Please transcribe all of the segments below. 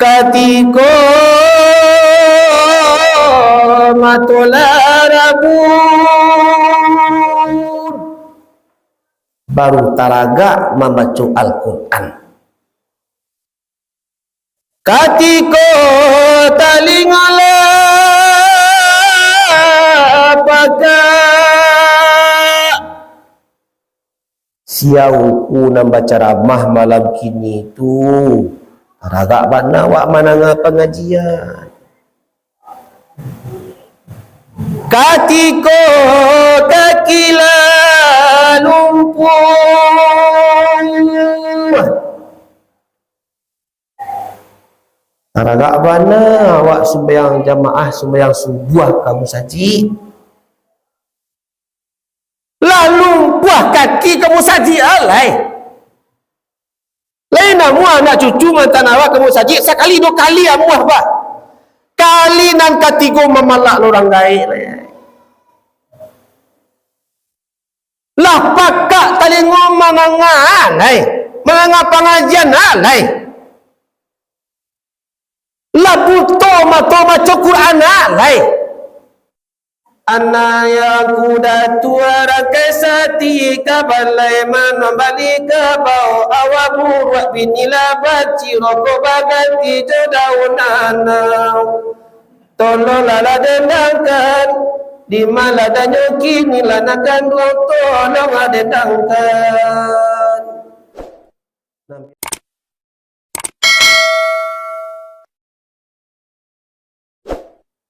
Katiko matularabu baru taraga membaca Al-Quran. Katiko talingala paga siauku nambaca ramah malam kini tu taraga bana wak mananga pengajian. Katiko kakila lumpur taraga bana awak sembahyang jamaah sembahyang subuh kamu saji lalu buah kaki kamu saji alai lain muah nak cucu mantan awak kamu saji sekali dua kali muah bah kali nan katigo memalak orang gaib lah pakak tali ngomong alai menganga pengajian alai lah buto maca Quran alai anaya kuda tuara kesati kabalai manambali kabau awabu wa binila baci roko bagati jadaunana tolo lala dendangkan di malada nyoki nilanakan tolong adendangkan.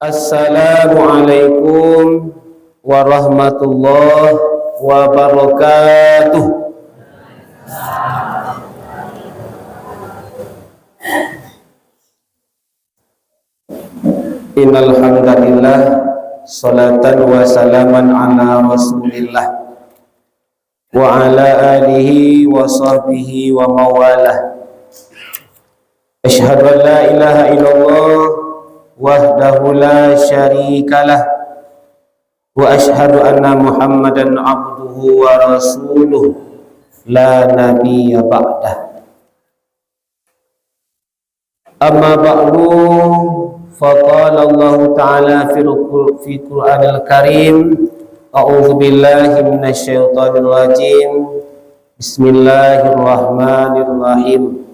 Assalamualaikum warahmatullahi wabarakatuh. Innal hamdalillah salatan wa salaman ala rasulillah wa ala alihi wa sahbihi wa mawalah. Asyhadu an la ilaha illallah wahdahu la syarikalah wa asyhadu anna Muhammadan abduhu wa rasuluh la nabiyya ba'dah. Amma ba'du faqala Allah ta'ala fi Qur'anil Karim a'udzu billahi minasy syaithanir rajim bismillahirrahmanirrahim.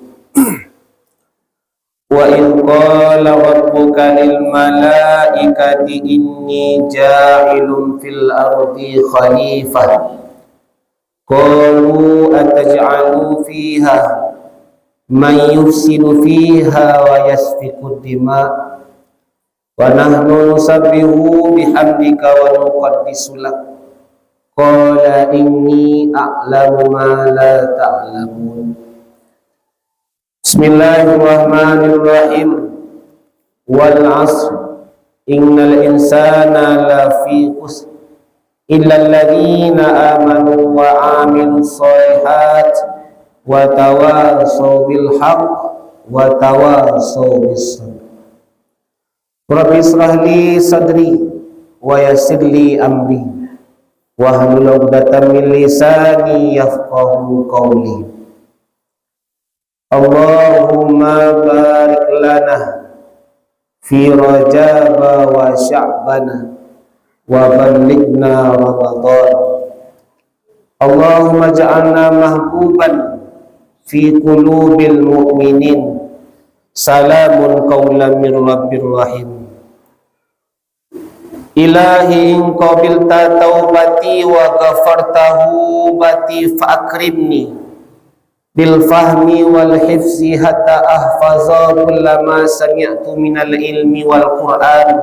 Wa in qala rabbuka lil malaikati inni ja'ilun fil ardi khalifah qalu ataj'alu fiha man yufsidu fiha wa yasfiku dima wa nahnu nusabbihu bihamdika wa nuqaddisu lak qala inni a'lamu ma la ta'lamun. Bismillahirrahmanirrahim. Wal 'asr innal insana lafi khusr illa alladhina amanu wa 'amilus shalihat wa tawasaw bil haqq wa tawasaw bis sabr. Rabbi ishrah li sadri wa yassir li amri wahlul 'uqdatam min lisani yafqahu qawli. Allahumma barik lana fi Rajab wa Sya'ban wa ballighna Ramadan. Allahumma ja'alna mahbuban fi qulubil mu'minin. Salamun qawlan min rabbir rahim. Ilahi in qabilta taubati wa ghafartahu bati fa'akrimni bil fahmi wal hifzi hatta ahfaza kullama sami'tu minal ilmi wal Qur'an.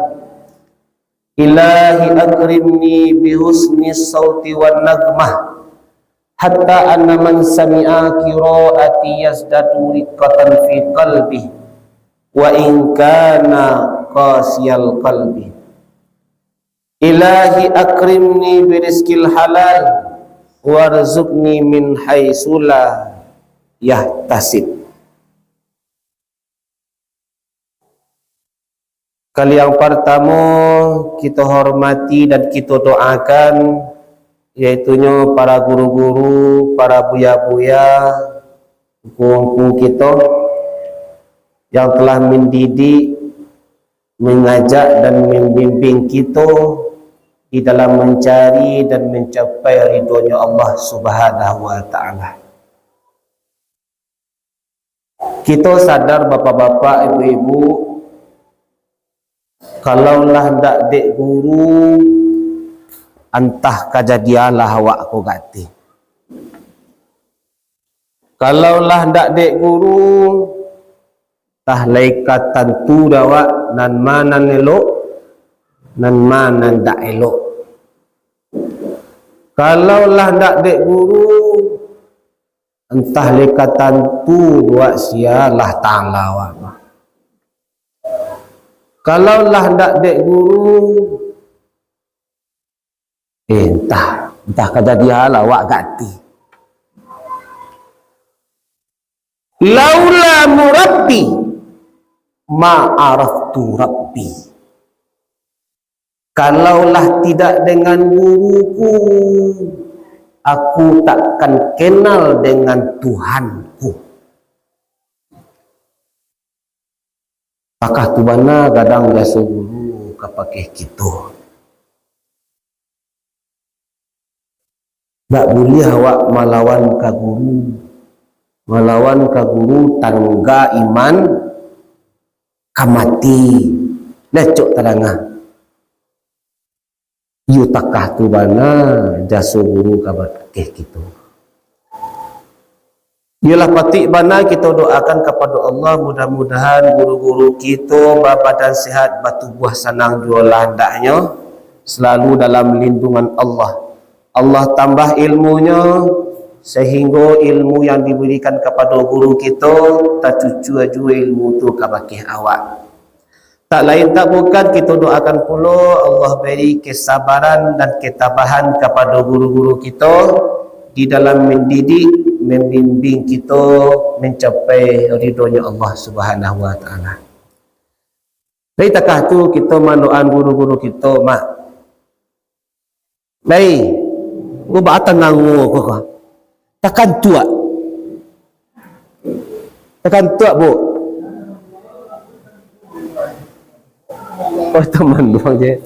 Ilahi akrimni bi husni sauti wan nagmah hatta anna man sami'a qira'ati yazdadu riqatan fi qalbi wa in kana qasiyal qalbi. Ilahi akrimni bi rizqil halal warzuqni min haitsu la yahtasib. Kali yang pertama kita hormati dan kita doakan yaitunya para guru-guru, para buya-buya, guru kita yang telah mendidik, mengajak dan membimbing kita di dalam mencari dan mencapai ridhonya Allah Subhanahu wa taala. Kita sadar bapak-bapak, ibu-ibu, kalaulah ndak dek guru antah kajadialah awak ko gati. Kalaulah ndak dek guru tah laikatan tu dawak nan manan elok nan manan dak elok. Kalaulah ndak dek guru entah laikatan tu dawak sialah tanglaw apa. Kalaulah ndak dek guru entah kejadian awak gati. Laula murabbi ma araftu rabbi. Kalaulah tidak dengan guruku, aku takkan kenal dengan Tuhanku. Pakah tu bana gadang biasa guru kapakeh kita. Tak boleh awak melawan ka guru. Melawan ka guru tangga iman kamati. Lecok terangah. Yu takah tu bana jasa guru kapakeh kita. Ialah patik bana kita doakan kepada Allah, mudah-mudahan guru-guru kita berbadan sihat, bertubuh sanang jualah hendaknya selalu dalam lindungan Allah. Allah tambah ilmunya sehingga ilmu yang diberikan kepada guru kita tak cucu aju ilmu tu kabakih awak. Tak lain tak bukan kita doakan pula Allah beri kesabaran dan ketabahan kepada guru-guru kita di dalam mendidik, membimbing kita mencapai ridhonya Allah Subhanahu wa taala. Dari takah tu kita mandoan guru-guru kita mak. Baik. Gua batan nangu kok. Takkan tuak. Takkan tuak, Bu. Oh, teman doang je.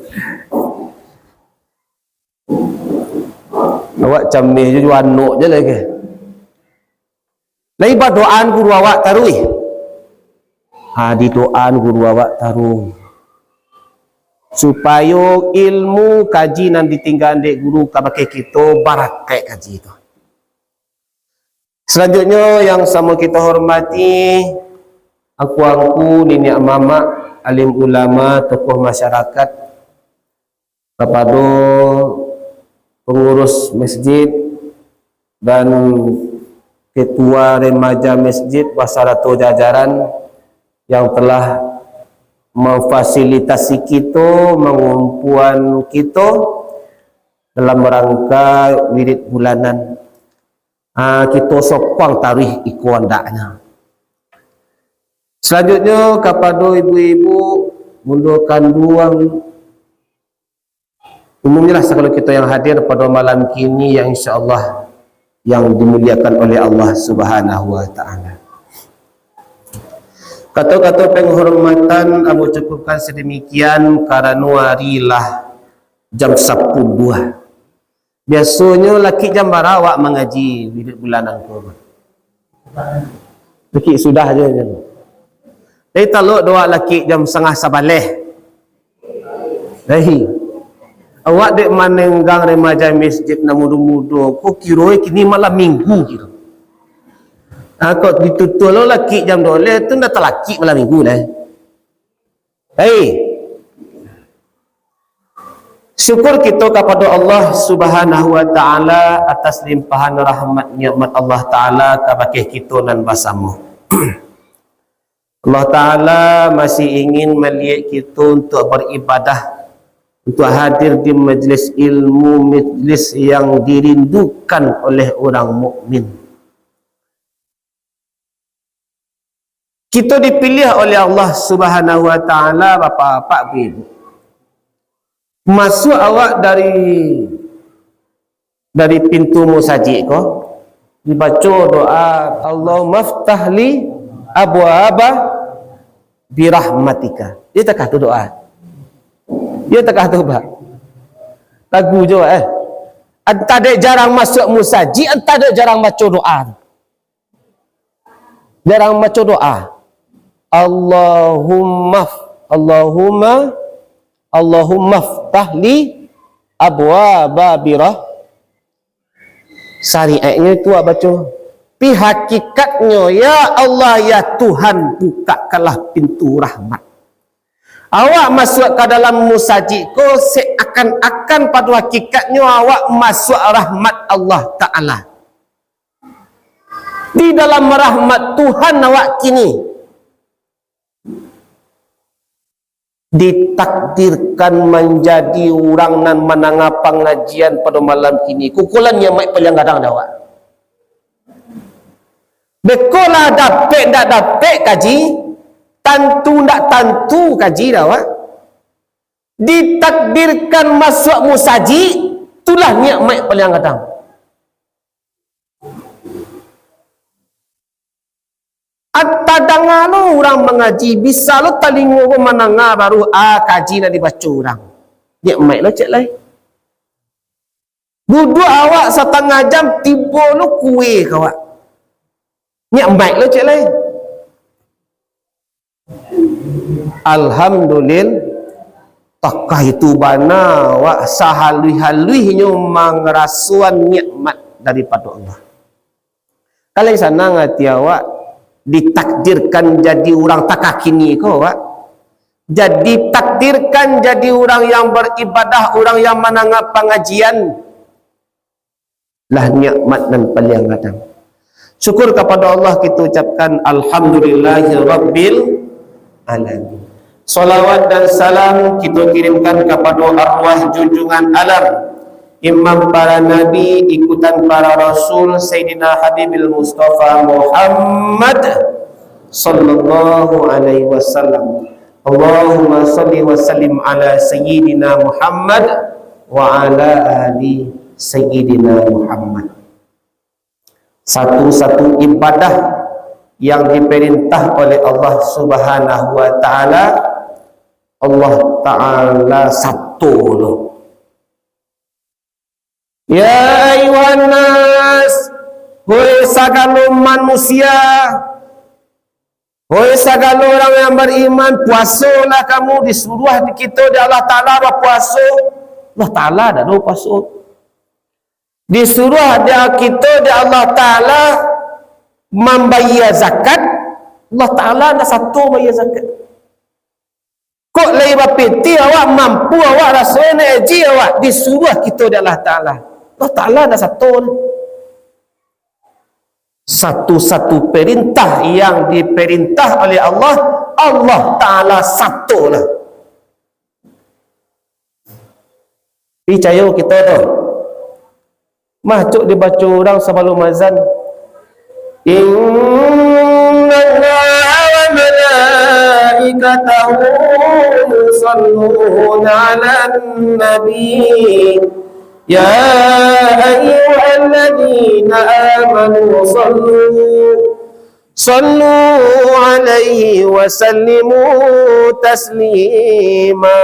Awak camih je juanuk je lagi. Lai ba doaan guru awak tarui. Di doaan guru awak taruh. Supaya ilmu kaji nan ditinggal dek guru kabake kita barakai kaji itu. Selanjutnya yang sama kita hormati aku nenek mama, alim ulama, tokoh masyarakat, kepada pengurus masjid dan ketua remaja masjid wasarato jajaran yang telah memfasilitasi kita, mengumpuan kita dalam rangka wirid bulanan. Kita sokong tarikh ikuan daknya. Selanjutnya kepada ibu-ibu mundurkan duang. Umumnya lah kalau kita yang hadir pada malam kini yang insya-Allah yang dimuliakan oleh Allah Subhanahu wa taala. Kata-kata penghormatan aku cukupkan sedemikian kerana harilah jam 10.02. Biasanya laki jam barawak mengaji bulanan tu. Laki sudah je. Tapi taluk doa laki jam 6:30. Hei. Awak dek manenggang remaja masjid na mudu-mudu. Kok kira kini malam minggu kira. Kau ditutul lo laki jam 12 tu dah terlaki malam minggu lah. Hei. Syukur kita kepada Allah Subhanahu wa taala atas limpahan rahmat nikmat Allah taala kepada kita dan bersama. Allah taala masih ingin melihat kita untuk beribadah, untuk hadir di majlis ilmu, majlis yang dirindukan oleh orang mukmin. Kita dipilih oleh Allah Subhanahu wa taala bapak-bapak ibu. Masuk awak dari pintu musajid ko dibaca doa Allahumma ftahli abwaaba birahmatika. Dia takah tu doa. Dia takah tu bah. Lagu je Anta ada jarang masuk musaji, anta ada jarang baca doa. Jarang baca doa. Allahumma ftah li abwaba birah. Syariatnya itu baca. Pi hakikatnya, ya Allah ya Tuhan, bukakanlah pintu rahmat. Awak masuk ke dalam musajid ko seakan-akan pada hakikatnya awak masuk rahmat Allah Ta'ala. Di dalam rahmat Tuhan awak kini ditakdirkan menjadi orang nan menangah pengajian pada malam kini. Kukulan yang mai paling gadang dah awak. Bekola dapat tak dapat kaji, tentu tak tentu kaji dah awak. Ditakdirkan masuk musaji, itulah nikmat paling gadang. Atadang lo orang mengaji bisa lo talingo ko mananga baru kaji nak dibaca orang. Nikmat lo cek lai. Duduk awak setengah jam tiba lo kuih kawak. Nikmat lo cek lai. Alhamdulillah takah itu bana wa sahalui-haluinya mangrasuan nikmat daripada Allah. Kalau sana ngati awak ditakdirkan jadi orang takah kini ko awak. Jadi takdirkan jadi orang yang beribadah, orang yang menangah pengajian. Lah nikmat dan paling gadang. Syukur kepada Allah kita ucapkan alhamdulillahirabbil alamin. Salawat dan salam kita kirimkan kepada arwah junjungan alam imam para nabi, ikutan para rasul, Sayyidina Habibil Mustafa Muhammad sallallahu alaihi wasallam. Allahumma salli wa sallim ala Sayyidina Muhammad wa ala ali Sayyidina Muhammad. Satu-satu ibadah yang diperintah oleh Allah Subhanahu wa taala, Allah taala satu loh. Ya ayuhan nas, hoi segala manusia, hoi segala orang yang beriman, puasalah kamu. Disuruh kita di Allah Ta'ala berpuasa. Allah Ta'ala dah puasa. Disuruh dia kita di Allah Ta'ala membayar zakat. Allah Ta'ala dah satu bayar zakat. Kok lagi bapiti awak mampu awak rasanya haji awak disuruh kita di Allah Ta'ala. Allah Ta'ala dah satu. Satu-satu perintah yang diperintah oleh Allah, Allah Ta'ala satu lah. Percaya kita tu. Mahcuk dibaca orang sebelum azan. Inna Allaha wa malaikatahu yusalluna 'alan nabi. Ya ayyuhalladzina amanu sallu alaihi wa sallimu taslima.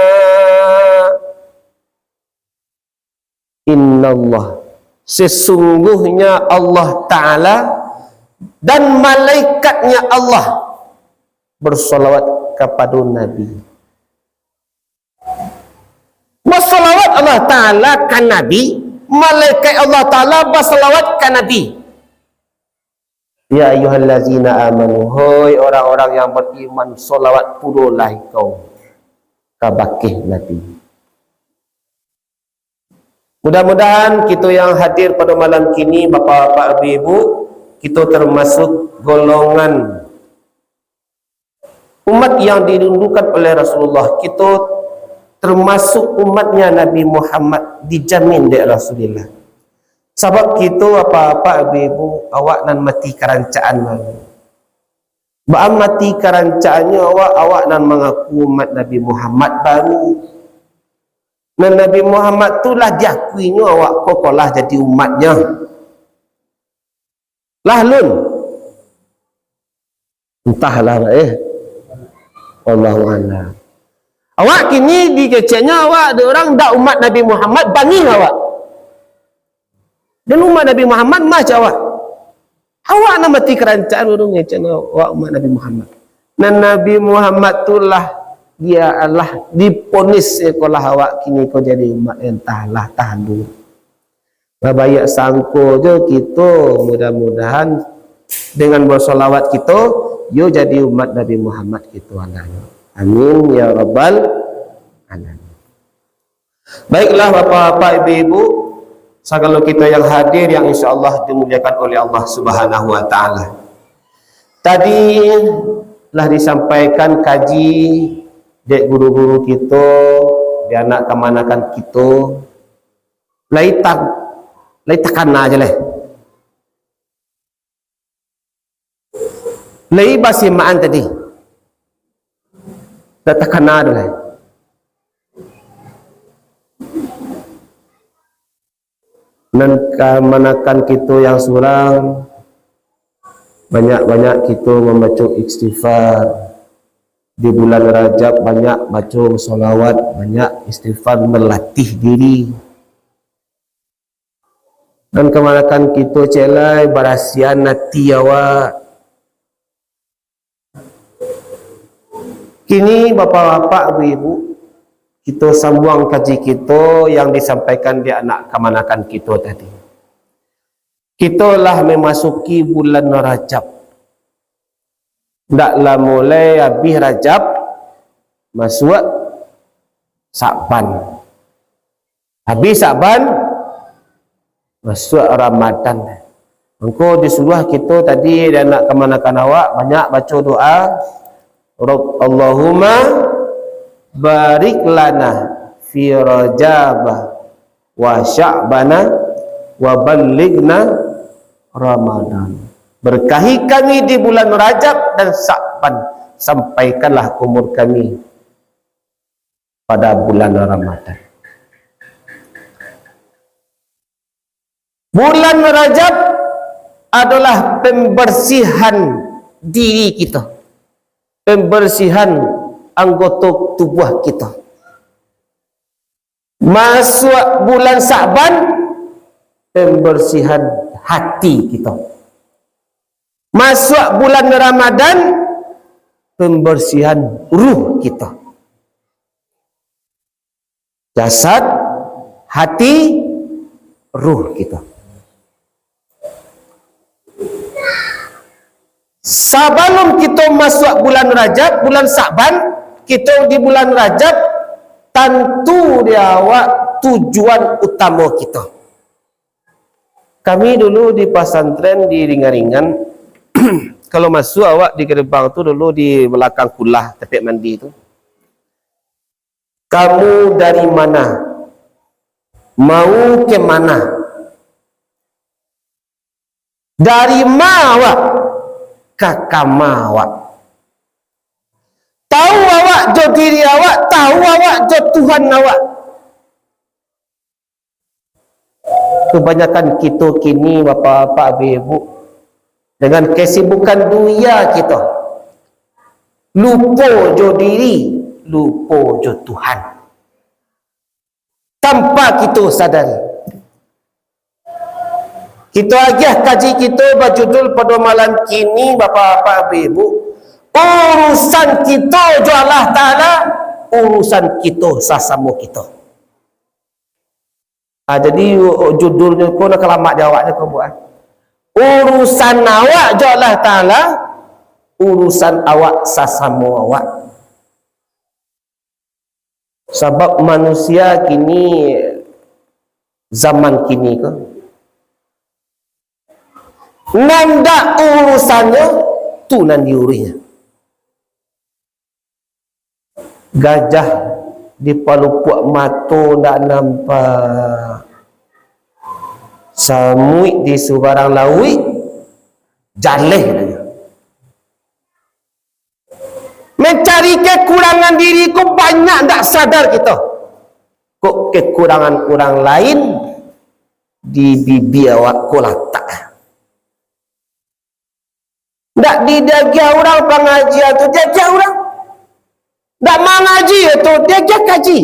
Innallah, sesungguhnya Allah Ta'ala dan malaikatnya Allah bersolawat kepada Nabi. Bersolawat Allah Ta'ala ke Nabi, malaikat Allah Ta'ala bersolawat ke Nabi. Ya ayyuhallazina amanu, hoi orang-orang yang beriman, solawat pudulah kau ke bakih Nabi. Mudah-mudahan kita yang hadir pada malam kini, bapak-bapak, ibu-ibu, kita termasuk golongan umat yang dirindukan oleh Rasulullah. Kita termasuk umatnya Nabi Muhammad, dijamin dari Rasulullah. Sebab kita apa-apa ibu-ibu awak nan mati kerancaan malu. Baam mati kerancaannya awak nan mengaku umat Nabi Muhammad baru. Dan Nabi Muhammad tu lah diakuinya awak kokolah jadi umatnya. Lahlun. Entahlah Allahu a'lam. Awak kini dikeceknya awak ada orang dak umat Nabi Muhammad banging awak. Dan umat Nabi Muhammad macam awak. Awak nak mati kerajaan orang ngeceknya awak umat Nabi Muhammad. Dan Nabi Muhammad itulah dia Allah diponis sekolah awak kini kau jadi umat entahlah tahan dulu. Babayak sangko je kita mudah-mudahan dengan bersolawat kita yo jadi umat Nabi Muhammad gitu alanya. Amin ya rabbal alamin. Baiklah bapak-bapak, ibu-ibu, segala kita yang hadir yang insyaallah dimuliakan oleh Allah Subhanahu wa taala. Tadi telah disampaikan kaji dek guru-guru kita, di anak kemanakan kita. Lai takana aja leh. Lai basimaan tadi. Dah takana dah leh. Dan kemanakan kita yang surang, banyak-banyak kita membaca istighfar. Di bulan Rajab banyak baca salawat, banyak istighfar, melatih diri. Dan kemanakan kita celai berasian hati awak. Kini bapak-bapak, ibu-ibu, kita sambung kaji kita yang disampaikan di anak kemanakan kita tadi. Kita lah memasuki bulan Rajab. Ndaklah mulai habis Rajab masuk Sa'ban. Habis Sa'ban masuk Ramadan. Engkau disuruh kita tadi dan nak kemanakan awak banyak baca doa. Allahumma barik lana fi Rajab wa Sya'bana wa ballighna Ramadan. Berkahi kami di bulan Rajab dan Sa'ban, sampaikanlah umur kami pada bulan Ramadan. Bulan Rajab adalah pembersihan diri kita, pembersihan anggota tubuh kita. Masuk bulan Sa'ban, pembersihan hati kita. Masuk bulan Ramadan, pembersihan ruh kita. Jasad, hati, ruh kita. Sebelum kita masuk bulan Rajab, bulan Sa'ban, kita di bulan Rajab, tentu dia awak tujuan utama kita. Kami dulu di pesantren di Ringan-Ringan, kalau masuk awak di gerbang tu dulu di belakang kulah tempat mandi tu. Kamu dari mana? Mau ke mana? Dari mana awak? Kakama awak. Tahu awak jo diri awak, tahu awak jo Tuhan awak. Kebanyakan kita kini bapak-bapak, ibu, dengan kesibukan dunia kita, lupa jo diri, lupa jo Tuhan, tanpa kita sadari. Kita agih kaji kita berjudul pada malam kini bapak-bapak, ibu, urusan kita jo Allah Ta'ala, urusan kita sesama kita. Jadi judulnya kau nak kelamak jawabnya kau buat. Urusan awak jo Allah Ta'ala, urusan awak sesama awak. Sebab manusia kini, zaman kini ke, nanda urusannya tu nan diurinya. Gajah di palupuk mata tak nampak, samui di sebarang laut jaleh dia. Mencari kekurangan diri kau banyak tak sadar kita. Kok kekurangan orang lain di bibi awak kau letak. Tak didagia orang pengajian tu, jaga orang. Tak mengaji itu, dia kaji.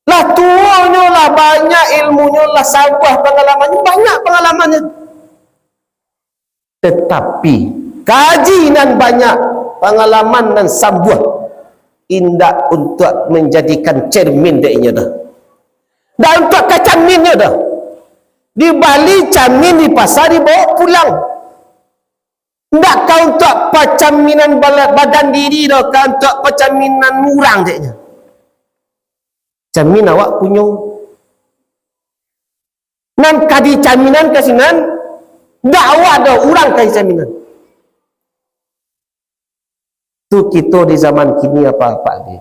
Lah tuanya lah, banyak ilmunya lah, sampah pengalamannya, banyak pengalamannya. Tetapi kaji nan banyak, pengalaman nan sambuh, indah untuk menjadikan cermin dia dah. Dan untuk kecaminnya dah. Di Bali camin di pasar dibawa pulang. Tak kau untuk pecaminan badan diri dah, kau untuk pecaminan murang dia. Camin awak punya. Nan kadi caminan kasinan, dak awak dah urang kadi caminan. Tu kita di zaman kini apa-apa dia.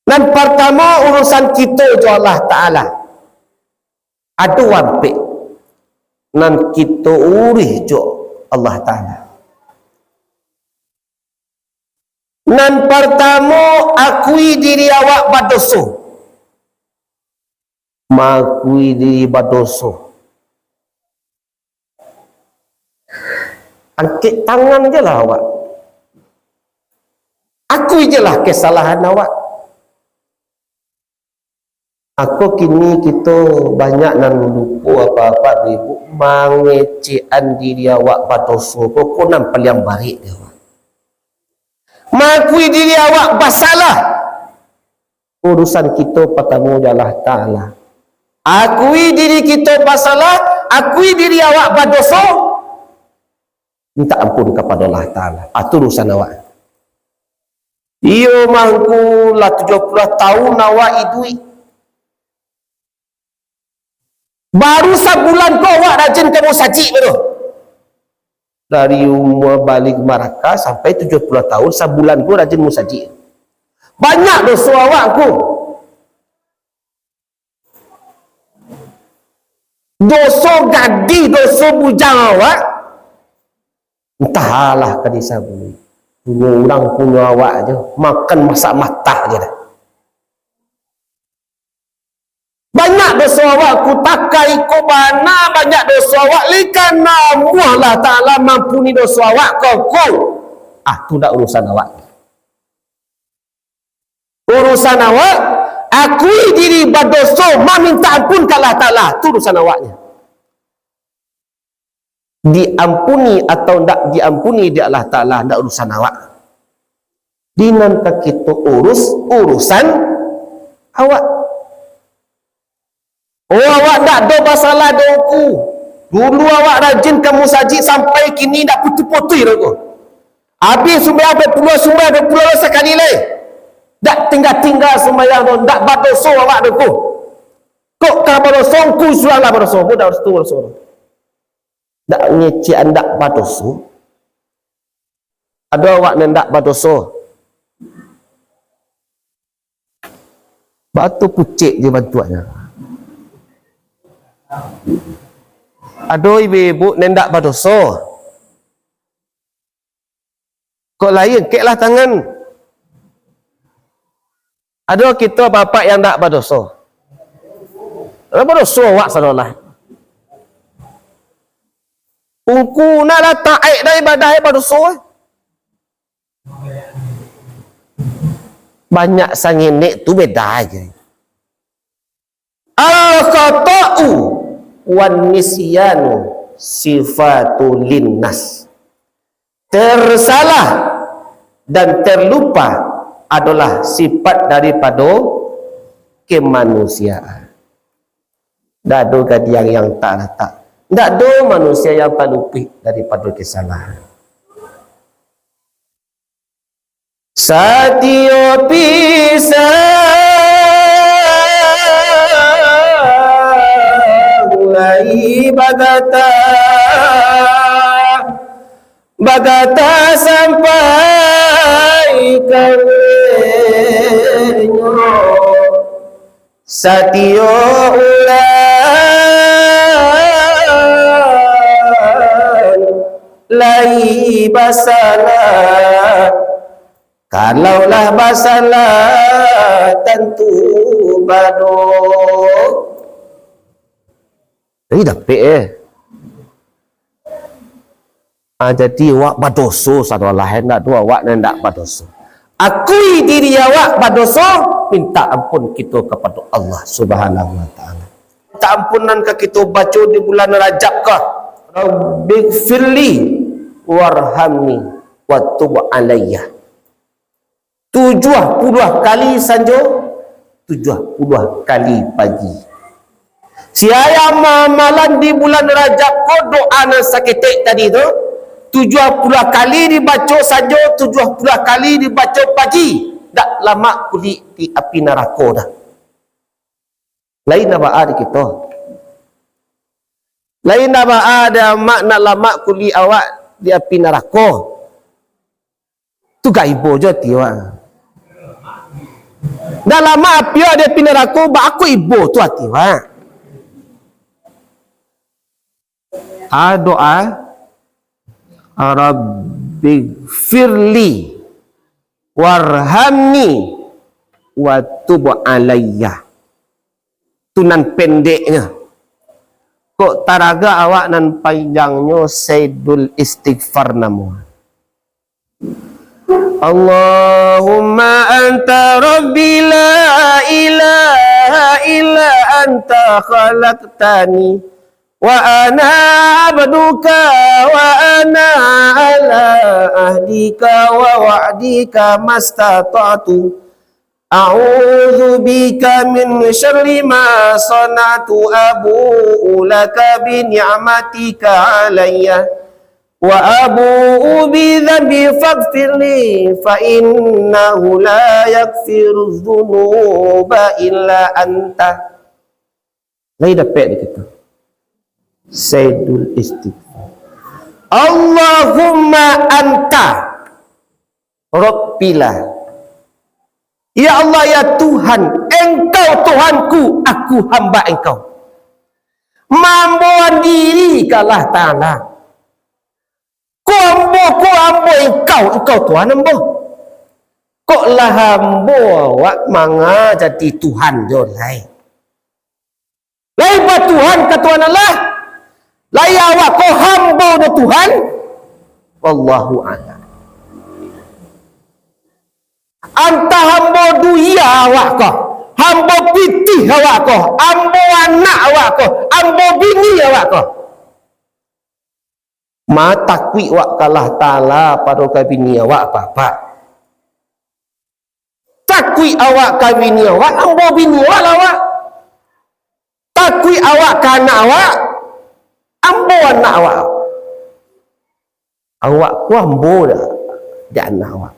Dan pertama urusan kita jo Allah Ta'ala. Ada wampik. Dan kita urih jo Allah Ta'ala. Dan pertama akui diri awak berdosa. Mengakui diri berdosa. Angkat tangan je lah awak. Akui je lah kesalahan awak. Aku kini kita banyak nan lupa apa-apa ibu mengecekan diri awak berdosa. Kau nan paling baik dia awak. Mengakui diri awak bersalah. Urusan kita pertama Allah Ta'ala. Akui diri kita bersalah, akui diri awak berdosa. Minta ampun kepada Allah Ta'ala. Itu urusan awak. Iyo mangku lah 70 tahun awak idui. Baru sebulan kau awak rajin kamu sajik betul. Dari umur balik Maraka sampai 70 tahun sebulan kau rajin musajik. Banyak dosa awak ku. Dosa gadi, dosa bujang awak. Entahlah kadi sabu. Punya orang punya awak je. Makan masak mata je dah. Banyak dosa awak ku takai ku bana, banyak dosa awak likana Allah Ta'ala mampuni dosa awak kau. Tu dah urusan awak. Urusan awak akui diri berdosa, meminta ampun ke Allah Ta'ala. Itu urusan awaknya. Diampuni atau tidak diampuni di Allah Ta'ala, tidak urusan awak. Dinanti kita urusan awak. Oh, awak tak ada masalah doku. Dulu awak rajin kamu sajid sampai kini tak putih-putih doku. Habis sembahyang berpuluh sekali lagi. Tak tinggal-tinggal sembahyang doku. Tak berdosa awak doku. Kok tak berdosa, ku suruhlah berdosa. Kau dah berdosa. Tak ngeci anda berdosa. Ada awak yang tak berdosa. Batu pucik je bantuannya. Ada ibu-ibu nendak berdosa. Kok lain, keklah tangan. Ada kita bapak yang tak berdosa. Tak berdosa awak saudara. Ungku nak lah taik dah ibadah berdosa. Banyak sanginik tu beda aja. Al-khata'u wan nisyanu sifatul linnas. Tersalah dan terlupa adalah sifat daripada kemanusiaan. Tak ada gadian yang tak letak. Tak ada manusia yang tak luput daripada kesalahan. Satyo pisang mulai bagata sampai kawenyo satyo ulang lai basalah. Kalaulah basalah tentu badok. Ini dapat Jadi awak berdosa satu lain nak dua awak nak berdosa. Akui diri awak berdosa, minta ampun kita kepada Allah Subhanahu wa taala. Minta ampunan ke kita baca di bulan Rajab kah? Rabbighfirli warhamni wa tub alayya. 70 kali saja, 70 kali pagi. Siaya amalan di bulan Rajab ko doa nan saketek tadi tu 70 kali dibaca saja, 70 kali dibaca pagi. Tak lama kuli di api neraka dah. Lain apa ada kita? Lain apa ada makna lama kuli awak di api neraka? Tu gaibo je tiwa. Dah lama api di api neraka, ba aku ibu tu tiwa. Doa Rabbighfirli warhamni wa tub alayya. Tunan pendeknya. Kok taraga awak nan panjangnya Sayyidul Istighfar namu. Allahumma anta rabbi la ilaha illa anta khalaqtani wa ana abduka wa ana ala ahdika wa wa'dika mastata'tu a'udzu bika min syarri ma sana'tu abu'u laka bi ni'matika alayya wa abu'u bi dhanbi faghfirli fa innahu la yaghfiru dhunuba illa anta. Lain dapat kita Sayyidul Istighfar. Allahumma anta Rabbila. Ya Allah, ya Tuhan, engkau Tuhanku, aku hamba engkau. Mambuan diri kalah ta'ala. Ku ambo engkau Tuhan ambo. Kok lah ambo awak manga jadi Tuhan jolai. Lain Tuhan ke Tuhan Allah. Lain awak kau hamba na Tuhan. Wallahu a'lam. Anta hamba duia awak kau, hamba pitih awak kau, hamba anak awak kau, hamba bini awak kau. Ma takwi awak kalah ta'ala pada kabini awak apa-apa. Takwi awak kabini awak, hamba bini awak. Takwi awak kana awak, ambo anak awak. Awak ku ambo dah di anak awak.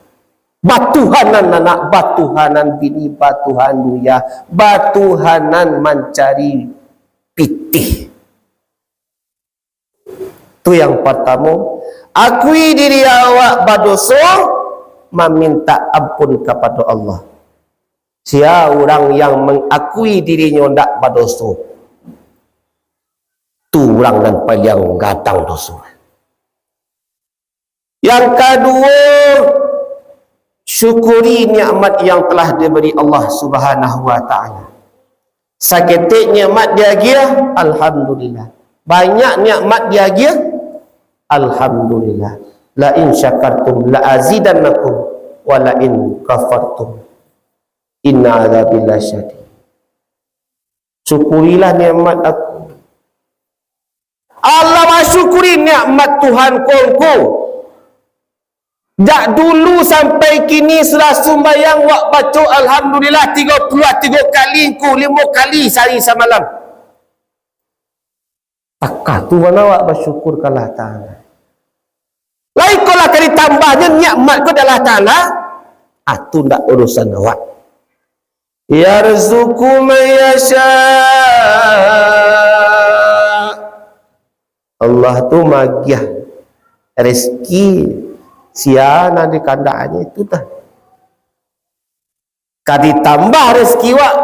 Batuhanan anak, batuhanan bini, batuhan duya, batuhanan mencari pitih. Tu yang pertama. Akui diri awak berdosa, meminta ampun kepada Allah. Siapa orang yang mengakui dirinya tidak berdosa, tu orang dan paling gatang dosa. Yang kedua, syukuri nikmat yang telah diberi Allah Subhanahu wa taala. Saketik nikmat dia gia, alhamdulillah. Banyak nikmat dia gia, alhamdulillah. La in syakartum la azidannakum wa la in kafartum inna adzabillahi syadid. Syukurilah nikmat aku. Allah masyukuri nikmat Tuhan kongko. Jak dulu sampai kini setelah sembahyang wak baca alhamdulillah 33 kali ku 5 kali sehari semalam. Takah tu mana wak bersyukur ke Allah Ta'ala. Lain kalau kali tambahnya nikmat ke Allah Ta'ala, itu tak urusan awak. Yarzuqu man yasha. Allah tu magiah rezeki siana di kandangnya itu dah. Kadi tambah rezeki wak,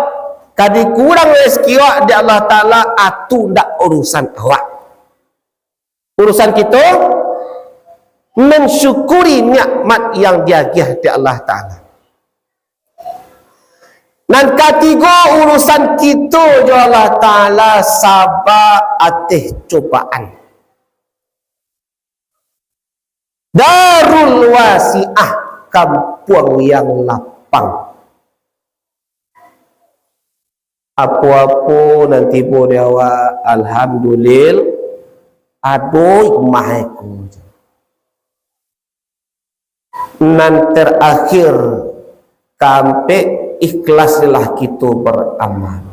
kadi kurang rezeki wak di Allah Ta'ala, itu tak urusan awak. Urusan kita mensyukuri nikmat yang diagiah di Allah Ta'ala. Dan ketiga urusan kita jo Allah Ta'ala sabar atas cobaan. Darul wasi'ah, kampung yang lapang. Apa-apa nanti boleh awak alhamdulillah aduh mahku. Nan terakhir sampai ikhlaslah kita beramal.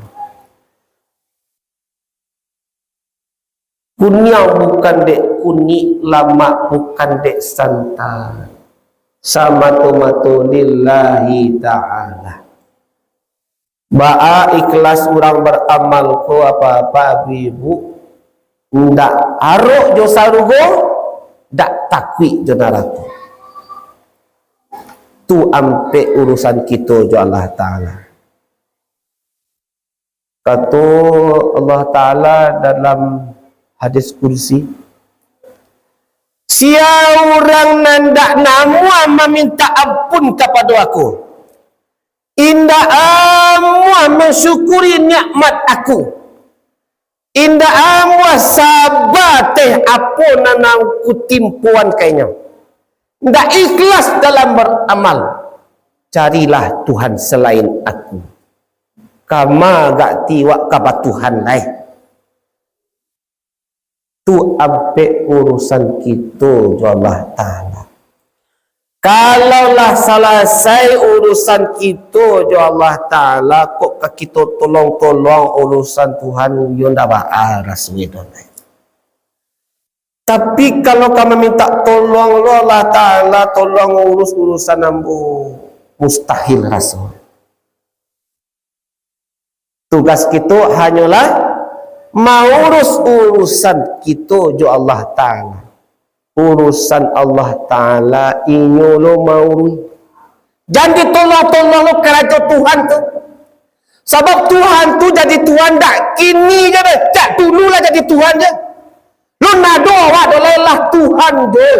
Kunyah bukan dek kunik, lama bukan dek santai. Sama tomato lillahi ta'ala. Ba'a ikhlas orang beramal ko apa-apa ibu ndak aruk jo sarugo, ndak takwi jo neraka. Tu ampe urusan kita jo Allah Ta'ala. Kata Allah Ta'ala dalam hadis kursi, siapa orang nandak namua meminta ampun kepada aku, indah amwa mensyukuri nikmat aku, indah amwa sabar teh apa nanang kutimpuan kayaknya, ndak ikhlas dalam beramal, carilah Tuhan selain aku. Kama gak tiwak kabar Tuhan lain. Tu ampe urusan kita jo Allah Ta'ala. Kalaulah selesai urusan kita jo Allah Ta'ala, kok kita tolong-tolong urusan Tuhan yo ndak baal rasanya. Tapi kalau kamu minta tolong Allah Ta'ala, tolong urus urusan ambu, mustahil rasanya. Tugas kita hanyalah mengurus urusan kita jo Allah Ta'ala. Urusan Allah Ta'ala inyo lo maurui. Jangan ditolong-tolong lo kerana Tuhan tu. Sebab Tuhan tu jadi Tuhan dak kini je deh. Tak dululah jadi Tuhan je. Lo nado awak adalah Tuhan je.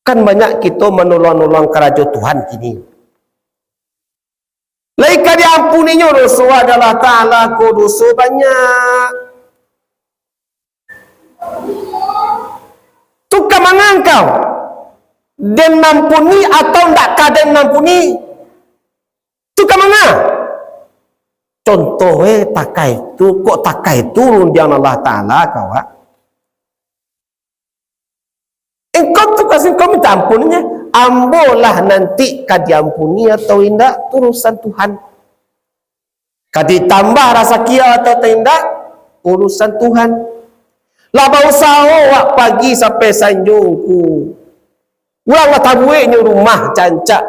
Kan banyak kita menolong-nolong kerana Tuhan kini. Laika diampuninya dosa adalah Ta'ala ko dosa banyak. Tukar mengangkau dan nampuni atau tidak kadang nampuni, tukar mengah. Contoh takai tu, kok takai turun dia Allah Ta'ala kau. Engkau tu kasih kau minta ampuninya, ambolah nanti kau diampuni atau tidak urusan Tuhan. Kau ditambah rasa kia atau tidak urusan Tuhan. Lah bausa awak pagi sampai sanjungku. Ulang tabuiknya rumah cancak.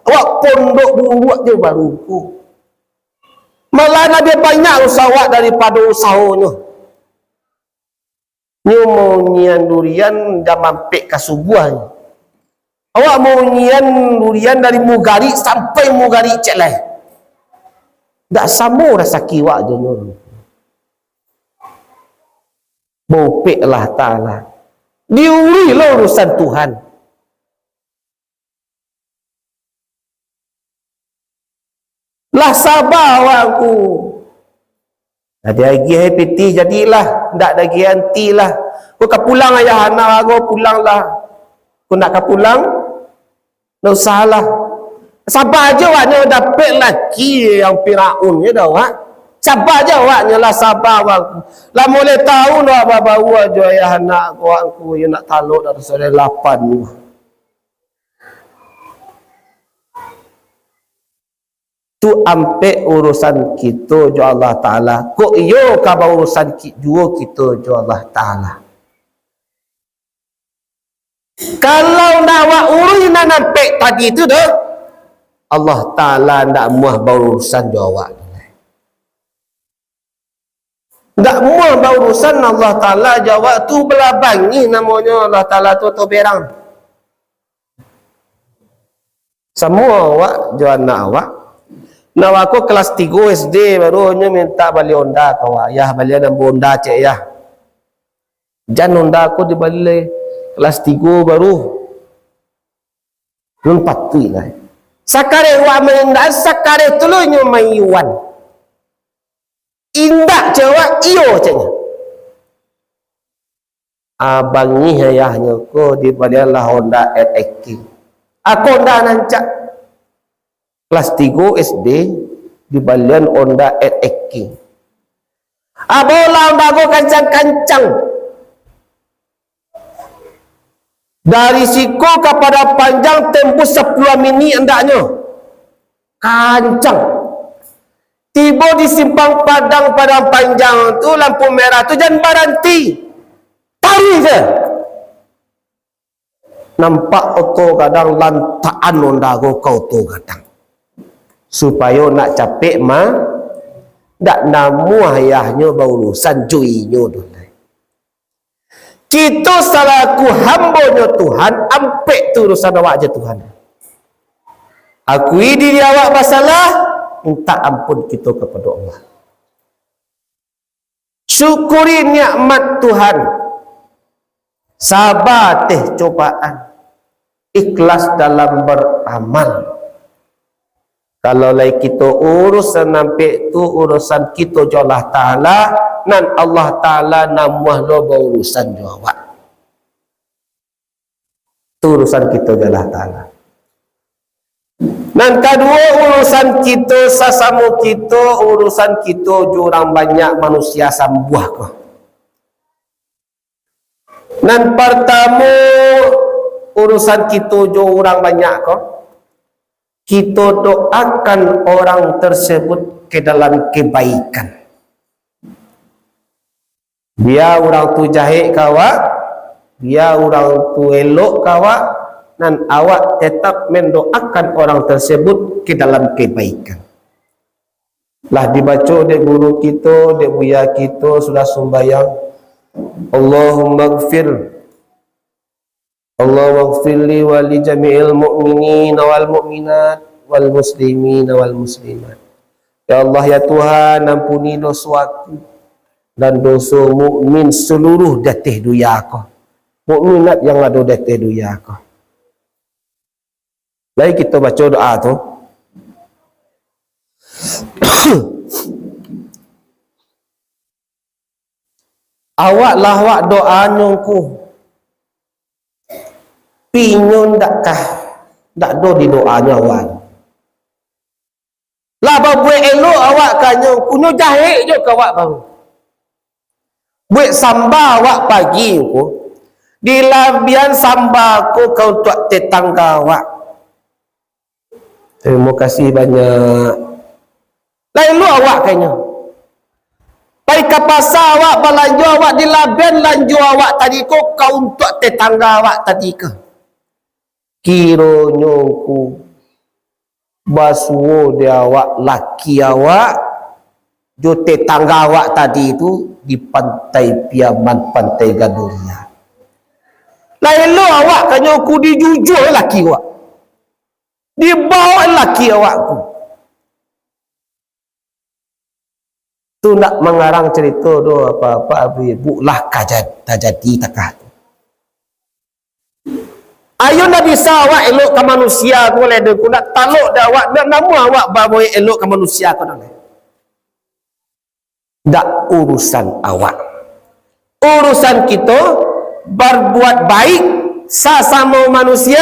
Awak pondok buat je baruku. Malah lebih banyak usaha daripada usahanya. Ni mau nyian durian dah mampik ke subuhnya. Awak mau nyian durian dari Mugari sampai Mugari cek lain. Tak sama rasa kiwak je nur. Bopeklah Ta'ala. Diurilah urusan Tuhan. Lah sabar awakku. Ada lagi happy jadilah. Tak ada lagi antilah. Kau kau pulang ayah anak aku pulanglah. Kau nak kau pulang? Tak usahlah. Sabar aja awaknya dapat laki yang Firaun je dah awak. Sabar aja awaknya lah, sabar awakku. Lah boleh tahu dah bawa aja ayah anak awakku yang nak taluk dari sore 8 ni. Tu ampe urusan kita jo Allah Ta'ala. Kok iyo kabar urusan juga kita jo Allah Ta'ala. Kalau nak awak urus nak nampak tadi tu dah, Allah Ta'ala nak muah berurusan jo awak. Tak muah berurusan Allah Ta'ala jawab tu belabangi namanya Allah Ta'ala tu atau berang. Semua awak jawab anak awak. Nak aku kelas 3 SD barunya minta balik Honda kau ayah balik dan Honda cek ya. Jangan Honda aku dibalik kelas 3 baru. Belum patui lah. Sakare wa mendak sakare tulunya mayuan. Indak jawab iyo caknya. abangi ayahnya ko di balianlah Honda RX. Aku Honda nancak kelas 3 SD di balian Honda RX. Abola Honda ko kancang-kancang dari siku kepada panjang tembus 10 mini hendaknya kancang. Tiba di simpang padang panjang tu lampu merah tu jangan berhenti. Tarik je. Nampak auto kadang lantaan Honda kau auto kadang. Supaya nak capek ndak namu ayahnya berurusan cuinya tu. Kita selaku hamba-Nya Tuhan, ampek tu urusan awak je Tuhan. Akui diri awak bersalah, minta ampun kita kepada Allah. Syukuri nikmat Tuhan. Sabar teh cobaan. Ikhlas dalam beramal. Kalau lai kita urusan nampak tu urusan kita je Allah Ta'ala, nan Allah Ta'ala namuah lo berurusan jawab. Tu urusan kita je Allah Ta'ala. Dan kedua urusan kita sesama kita, urusan kita jurang banyak manusia sambuah kau. Dan pertama urusan kita jurang banyak kau. Kita doakan orang tersebut ke dalam kebaikan. Biar orang tu jahit kawak, biar orang tu elok kawak, dan awak tetap mendoakan orang tersebut ke dalam kebaikan. Lah dibaca oleh guru kita, oleh buya kita sudah sembahyang. Allahumma gfir Allahumma gfirli wa li jami'il mu'minin wal mu'minat wal muslimin wal muslimat. Ya Allah ya Tuhan, ampuni dosa aku dan dosa mukmin seluruh datih dunia aku. Mukminat yang ada datih dunia aku. Lain kita baca doa tu. Awak lah awak doa nyongku. Pinyun dakkah dak do di doanya awak. Lah buat elok awak kanyo kunyo jahit je ke awak baru. Buat samba awak pagi ku. Di labian samba ku kau tuak tetangga awak. Terima kasih banyak. Lah elok awak kanyo. Pai ke pasar awak belanja awak di labian lanju awak tadi kau untuk tetangga awak tadi ke. Kiranya ku basuo dia awak laki awak jo tetangga awak tadi itu di pantai Piaman, pantai Gadoria. Lain lo awak kanyo ku dijujur laki awak. Dibawa laki awakku. Tu nak mengarang cerita do apa-apa ibu lah kajat jadi takah. Ayo nak bisa awak elok ke manusia aku boleh aku nak taluk dah awak nak nama awak bawa elok ke manusia aku dah. Tak urusan awak. Urusan kita berbuat baik sesama manusia,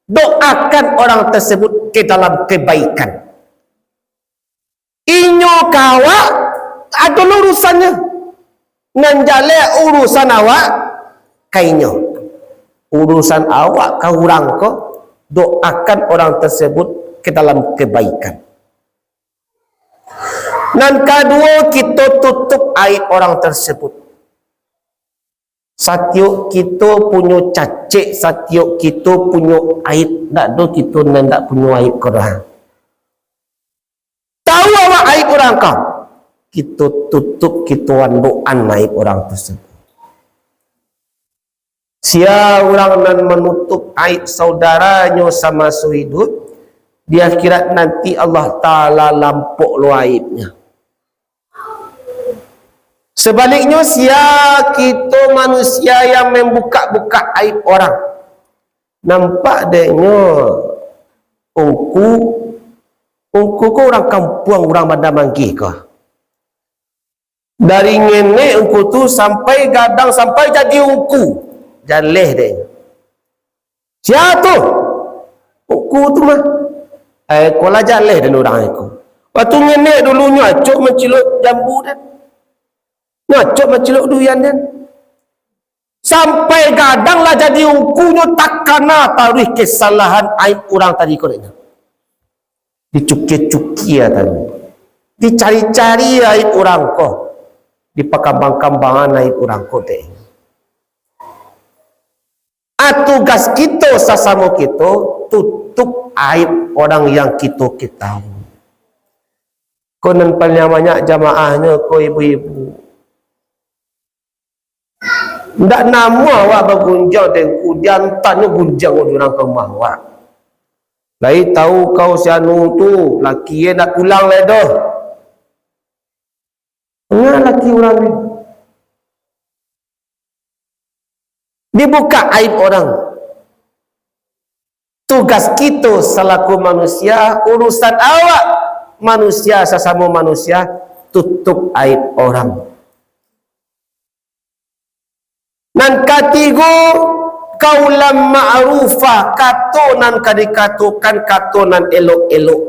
doakan orang tersebut ke dalam kebaikan. Inyo kawak ada urusannya. Nanjale urusan awak kainyo. Urusan awak kau orang kau doakan orang tersebut ke dalam kebaikan. Dan kedua kita tutup aib orang tersebut. Setiap kita punya cacik, setiap kita punya aib, tak do kita nak punya aib korang. Tahu awak aib orang kau, kita tutup, kita wandoan aib orang tersebut. Sia orang nan menutup aib saudaranya sama sehidup, di akhirat nanti Allah Ta'ala lampuk lu aibnya. Sebaliknya sia kita manusia yang membuka-buka aib orang. Nampak deknya ungku ko orang kampung, orang bandar manggih ke? Dari ngenek engkau tu sampai gadang, sampai jadi uku. Jaleh dia. Siapa tu? Uku tu mah. Kau lah jaleh dan orang aku. Waktu ngenek dulunya acuk menciluk jambu dan. Acuk menciluk durian dan. Sampai gadang lah jadi ukunya takana tarikh kesalahan aib orang tadi kau dengar. Dicuki-cuki ya tadi. Dicari-cari aib orang kau. Di pakambang-kambangan aib orang kau deh. Tugas kita sesama kita tutup aib orang yang kita ketahui. Kau nampak banyak jamaahnya kau ibu-ibu. Ndak nama awak bergunjang dengan diantaranya gunjang orang ke rumah awak. Lai tahu kau si anu tu laki dia nak pulang le dah. Enggak laki orang ni. Dibuka aib orang. Tugas kita selaku manusia, urusan awak manusia sesama manusia, tutup aib orang. Nan katigo kaulam ma'rufah, katonan kadikatukan katonan elok-elok.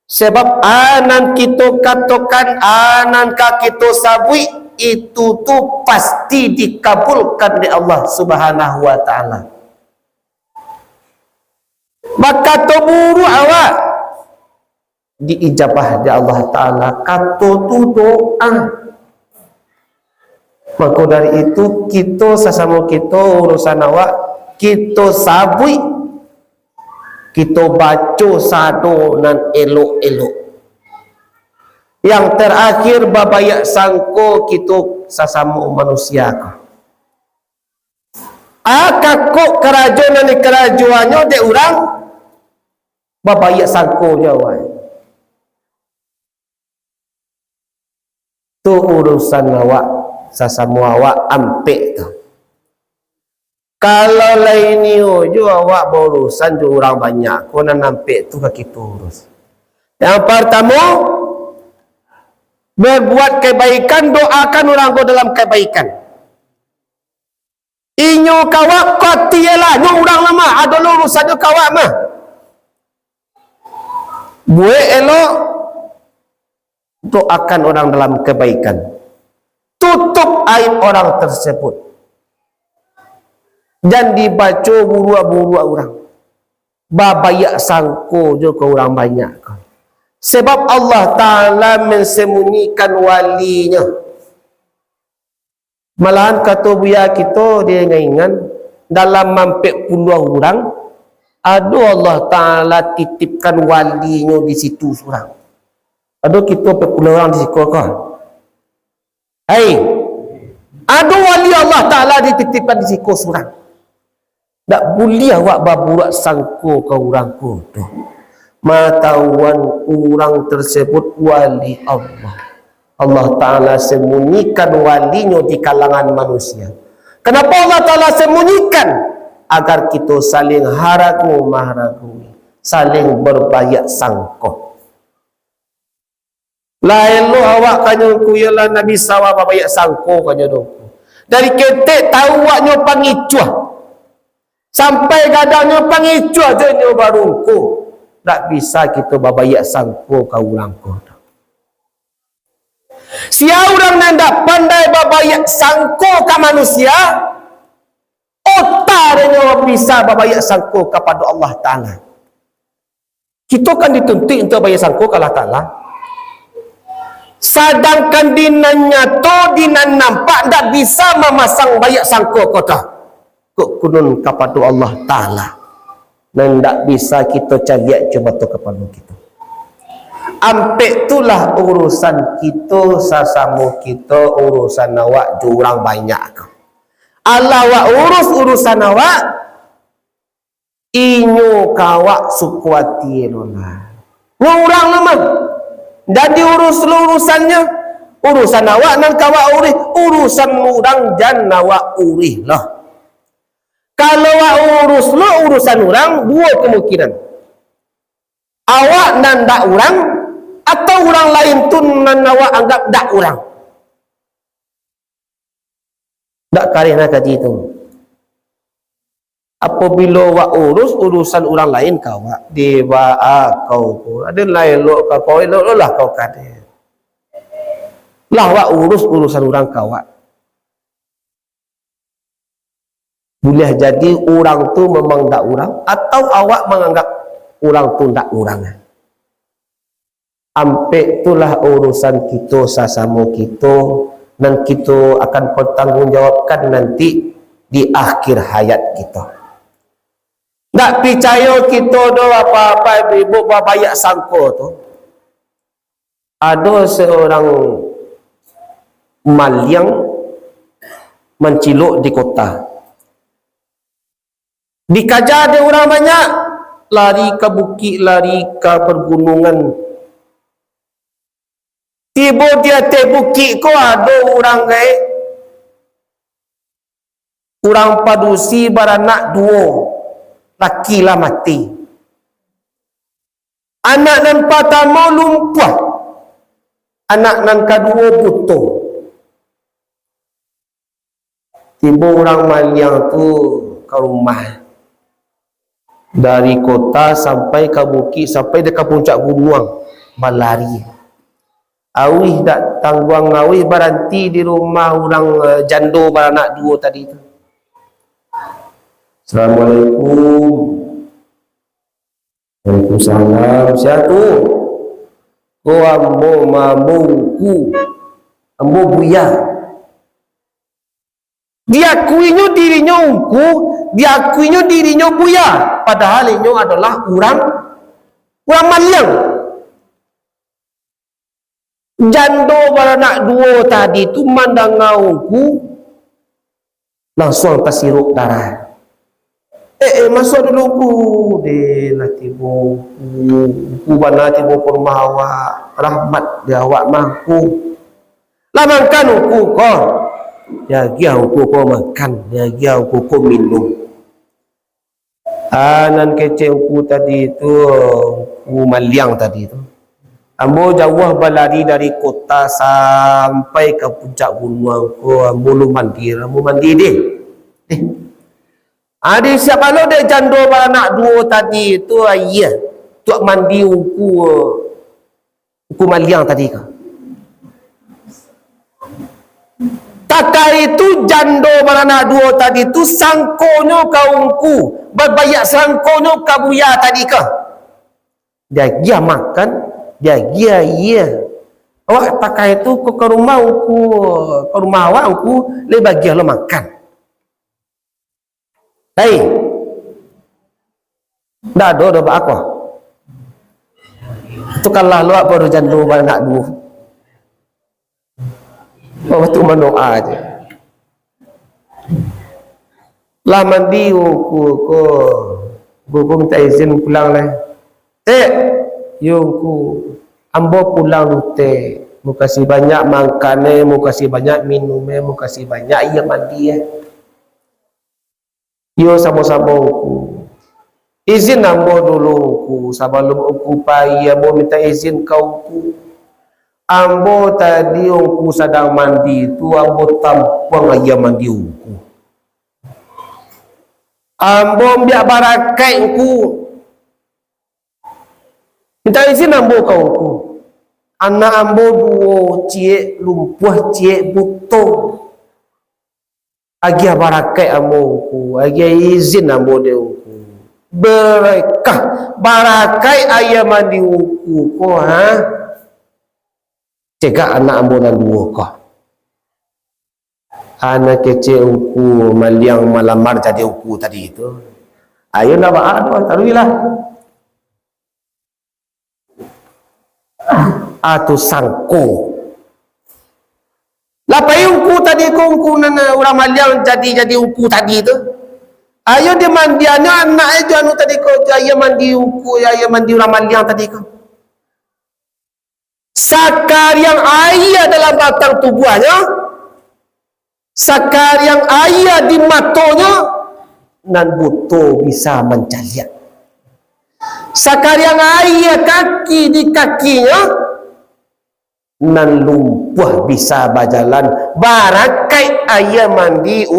Sebab anan kita katokan, anan ka kita sabui, itu tu pasti dikabulkan oleh Allah Subhanahu wa taala. Maka to buru awak diijabah di Allah taala, kato tu doa. Maka dari itu kita sesama kita urusan awak kita sabui, kita baca sado nan elok-elok. Yang terakhir babayak sangko kita sesama manusia ko. Kakok kerajaan ni kerajaannya de orang babayak sangko jawai. Tu urusan awak sesama awak ampek tu. Kalau lain ni jo awak berurusan jo orang banyak, kau nak ampek tu kaki tu urus. Yang pertama, berbuat kebaikan, doakan orang kau dalam kebaikan. Inyo kawak kau tialah, nyo orang lama, ada urusan jo kawak mah. Buat elok, doakan orang dalam kebaikan. Tutup aib orang tersebut. Dan dibaca buruk-buruk orang. Babayak sangko juga orang banyak. Sebab Allah Ta'ala mensembunyikan walinya. Malahan kata buya kita, dia ingat dalam mampek puluh orang, ada Allah Ta'ala titipkan walinya di situ seorang. Ada kita puluh orang di situ kan? Hai, ada wali Allah Ta'ala dititipkan di situ seorang. Tak boleh awak berbuat sangko ke orang tu. Matawan orang tersebut wali Allah. Allah Ta'ala sembunyikan walinya di kalangan manusia. Kenapa Allah Ta'ala sembunyikan? Agar kita saling haragu mahragu, saling berbayak sangko. Lain lo awak kanya ku ialah Nabi Sawa berbayak sangko kanya tu. Dari ketek tahu awaknya pangicuah. Sampai gadangnya pangicuah je nyo barungku. Tak bisa kita berbayak sangko ke orang ko. Sia orang yang tak pandai berbayak sangko ke manusia, otak dia bisa berbayak sangko kepada Allah Ta'ala. Kita kan dituntut untuk berbayak sangko ke Allah Ta'ala. Sedangkan dinan nyato, dinan nampak, tak bisa memasang banyak sangko kota. Kok kunun kepada Allah Ta'ala. Dan tak bisa kita cari coba tu kepada kita. Ampek itulah urusan kita sesama kita, urusan awak jurang banyak. Allah awak urus urusan awak, inyo kawak sukuati lola. Ngurang lama. Dan diurus urusannya, urusan awak nan kawak urih, urusan orang jan awak urih lah. Kalau awak urus lo urusan orang, dua kemungkinan. Awak nan dak orang, atau orang lain tu nan awak anggap dak orang. Tak karena kata itu. Apabila wak urus urusan orang lain kau wak dewa kau ada lain lo kau lo lah kau kata lah wak urus urusan orang kau wak boleh jadi orang tu memang tak orang atau awak menganggap orang tu tak orang. Ampe itulah urusan kita sesama kita dan kita akan bertanggungjawabkan nanti di akhir hayat kita. Tak percaya kita tu apa-apa ibu banyak sangka tu. Ada seorang maliang menciluk di kota. Dikajar dia orang banyak, lari ke bukit, lari ke pergunungan. Tiba dia te bukit ko ada orang gaib. Orang padusi beranak dua. Laki lah mati. Anak nan pertama lumpuh. Anak nan kedua buta. Tiba orang maliang tu ke rumah. Dari kota sampai ke bukit, sampai dekat puncak gunung. Berlari. Awih tak tangguang awih berhenti di rumah orang jando beranak dua tadi tu. Assalamualaikum. Waalaikumsalam. Siapa tu? Ko ambo mamungku. Ambo buya. Diakuinya dirinya ungku, diakuinya dirinya buya. Padahal ini adalah orang maliang. Jando beranak dua tadi tu mandang ngauku langsung pasiruk darah. Masuk dulu ku de lah tibo ku bana tibo ke rumah awak rahmat dia awak mangku lah makan ku ko ya gia ku ko makan ya gia ku ko minum anan kece ku tadi tu ku maliang tadi tu. Ambo jauh berlari dari kota sampai ke puncak gunung ko ambo mandi deh. Ada siapa lo dek jando beranak dua tadi tu ayah tuak mandi uku maliang tadi ke. Takar itu jando beranak dua tadi tu sangkonyo kaungku berbayak sangkonyo kabuya tadi ke. Dia makan dia iya awak pakai itu ke rumah awak le bagi lo makan. Hei, dah do aku. Tu kalau lo baru jandu nak dua. Waktu mendoa aja. Lah mandi ku minta izin pulang lah. Ku ambo pulang lute mu kasih banyak makannya mu kasih banyak minumnya mu kasih banyak iya mandi yo sama-sama ku izin ambo dulu ku sebelum ku pai ambo minta izin kau ku ambo tadi ku sedang mandi tu ambo tampang iya mandi ku ambo biar barakai ku minta izin ambo kau ku. Anak ambo dua cie lumpuh cie buto. Agi barakai ambo ku, agi izin ambo dia ku. Berkah barakai ayah mandi ku ko Cegak anak ambo dan dua ko. Anak kecil ku maliang malamar jadi ku tadi itu. Ayo nak buat taruhilah. Atau sangko lapai ungku tadi ungku nana orang maliang jadi ungku tadi tu ayo dia mandi anak itu anu tadi ko ayo mandi ungku ayo mandi orang maliang tadi ko sakar yang ayah dalam batang tubuhnya sakar yang ayah di matonya nan buto bisa mencaliak sakar yang ayah kaki di kakinya nan lumpuh bisa berjalan barakai ayam mandi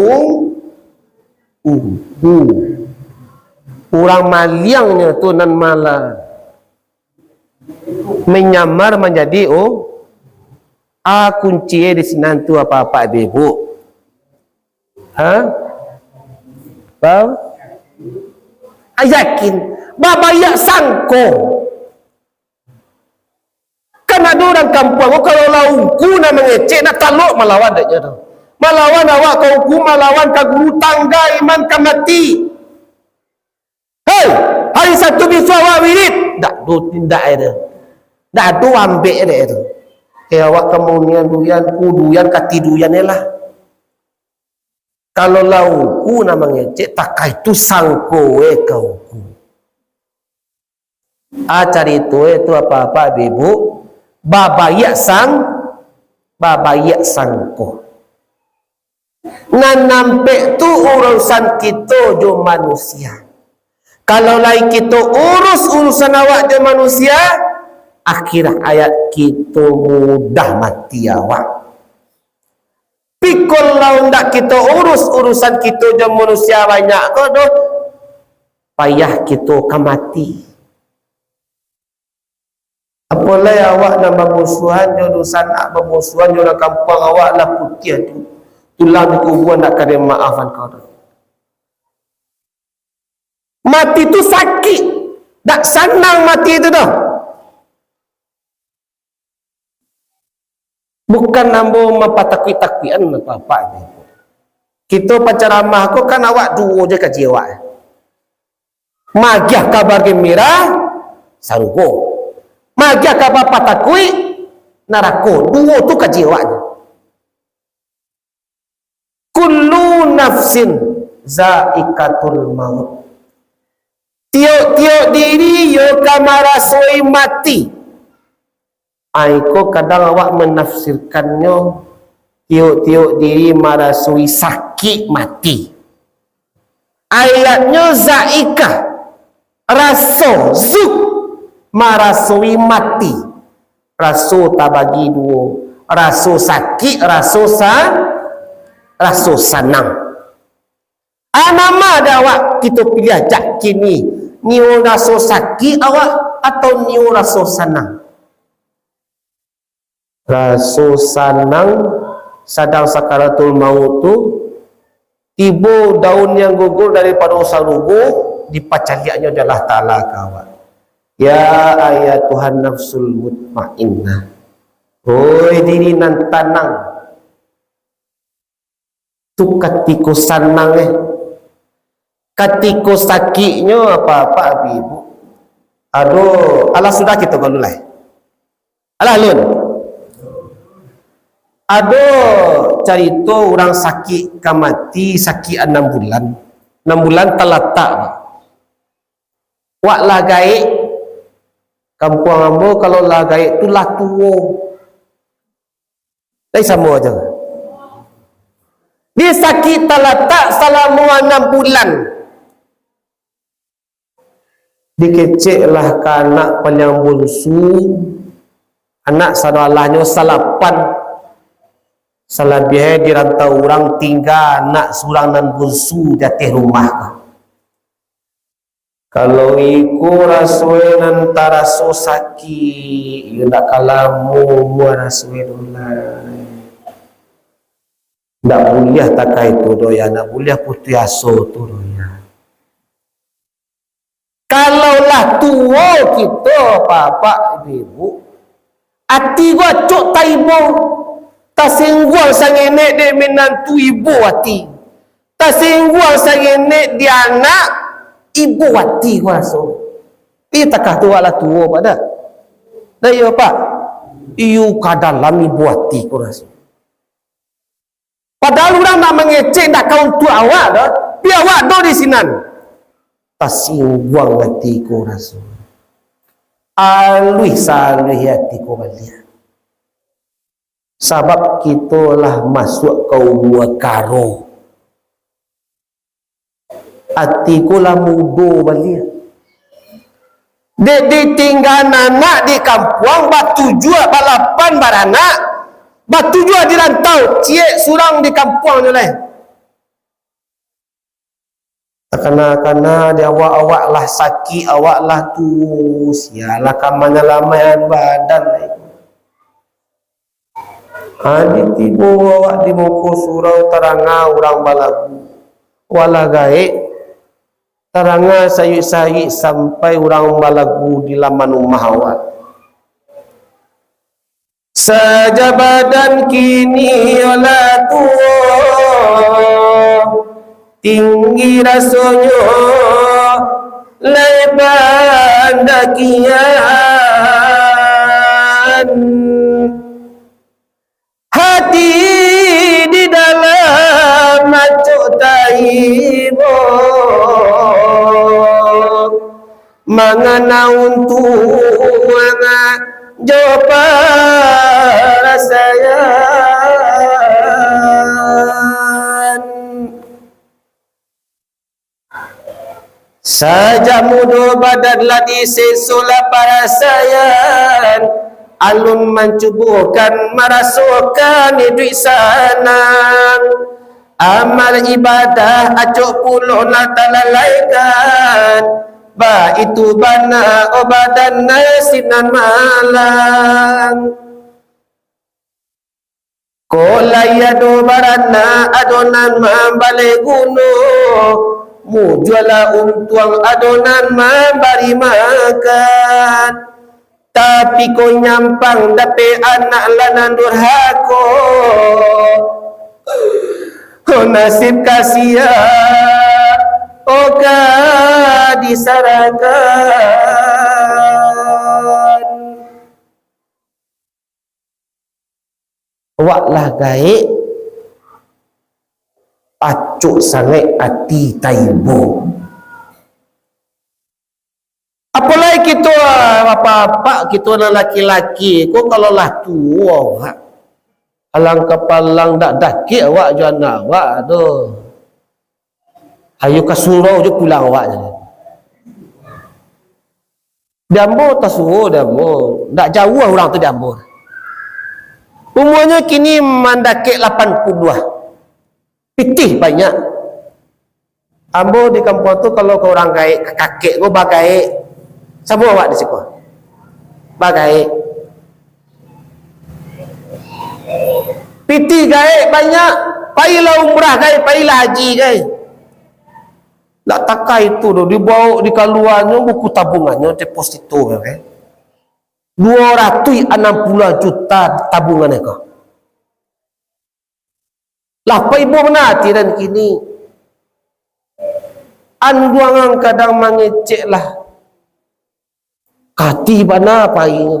orang maliangnya tu nan malah menyamar menjadi kunci di sini tu apa-apa ibu. Faham? Yakin babayak sangko kan ada orang kampung kalau laungku nak mengecek nak taluk melawan deknya tu melawan awak kau melawan ka guru tangga iman ka mati. Hei hari Sabtu bisu awak wirid dak tu tindak dia dak tu ambek dia tu awak kemunian duyan ku duyan kati duyan lah. Kalau lauku nak mengecek tak itu sangko kau ku. Cari itu apa-apa ibu. Babayak sangko. Nan nampak tu urusan kita jo manusia. Kalau lain kita urus urusan awak jo manusia, akhir ayat kita mudah mati awak. Pikul lau ndak kita urus urusan kita dan manusia banyak kau doh payah kita akan mati. Apalagi awak nak bermusuhan urusan nak bermusuhan dalam kampung awak lah putih tu tulang di kubur nak kena maafan kau doh. Mati tu sakit tak senang mati itu doh. Bukan nambo mempatakui-takuian apa-apa. Kita penceramah aku kan awak dua je kaji awak. Magiah kabar gembira, sarugo. Magiah kabar patakui, narako. Dua tu kaji awak. Kullu nafsin zaikatul maut. Tiok-tiok diri yo kamarasoi mati. Aiko kadang awak menafsirkannya tiuk-tiuk diri marasui sakit mati. Ayatnya zaikah raso zuk marasui mati. Raso tak bagi dua. Raso sakit, raso sanang. Nama ada awak kita pilih ajak kini. Ni raso sakit awak atau ni raso sanang? Rasul sanang sadang sakaratul maut tu tiba daun yang gugur daripada usaha rubuh dipacaliaknya adalah ta'ala kawan. Ya ayat Tuhan nafsul mutmainnah. Oi diri nan tanang tu katiko sanang katiko sakitnya apa-apa ibu. Aduh Allah sudah kita galulai. Allah lun. Ada cerita orang sakit mati sakit 6 bulan. 6 bulan terletak. Wak lah gaik kampung ambo kalau lah gaik tu lah tua. Dari sama aja. Dia sakit terletak selama 6 bulan. Dikeceklah ke anak penyambung su. Anak saudaranya salapan. Salah biaya dirantau orang tinggal nak surang dan bunsu jatih rumah. Kalau iku rasui nanti rasu sakit, ia nak kalamu mua rasui dulai. Tak boleh takai tu doya, tak boleh putih aso tu doya. Kalaulah tua kita bapak ibu, hati gua cok taibo. Tasingguang sangenek dia menantu ibu hati. Tasingguang sangenek dia anak ibu hati kuasa. Dia takah tua lah tua pada. Dah ya pak. Iu kadalam ibu hati kuasa. Padahal orang nak mengecek nak kau tua awak dah. Biar awak dah di sinan. Tasingguang hati kuasa. Alui salui hati kuasa. Sebab kita lah masuk kaum karo. Hatiku lah mudo balik. Dek ditinggal anak di kampung, batu jua balapan baranak, batu jua di rantau, ciek surang di kampung je lah. Kena dia awak lah sakit, awak lah tu, sialah kamanya lamayan badan. Di tiba awak di muka surau teranga orang balagu, wala gaik. Teranga sayuk-sayuk sampai orang balagu di laman rumah awak. Saja badan kini olah tua, tinggi rasanya lebar dakian, hati di dalam macuk taibo, mangana untuk manga jopa rasayan, saja mudo badan ladi sesola parasayan, alun mencubukan merasukan hidup sanang, amal ibadah acuk puluh natalalaikan, ba itu bana obadan nasinan malang, kolaya do barana adonan mambale gunung, mujuala untuang adonan membari makan, tapi kau nyampang dape anak lanan durhako, oh nasib kasihan oka disarakan. Awaklah gaik acuk sangat hati taibo. Apalagi kita apa-apa kita nak laki-laki, kau kalau lah tua alang kepalang dak dakik awak je anak awak tu. Ayo ke surau je pulang awak je. Dambo tak suruh dambo. Tak jauh orang tu dambo. Umurnya kini mendakik 82. Pitih banyak. Ambo di kampung tu kalau kau orang gaik, kakek kau bagai sama awak di situ. Bagai. Pitih gaik banyak. Pailah umrah gaik, pailah haji gaik. Tak takai itu tu dibawa di kaluannya buku tabungannya deposito kan. 260 juta tabungan itu. Lah apa ibu menati dan kini anduangan kadang mengecek lah kati bana apa ini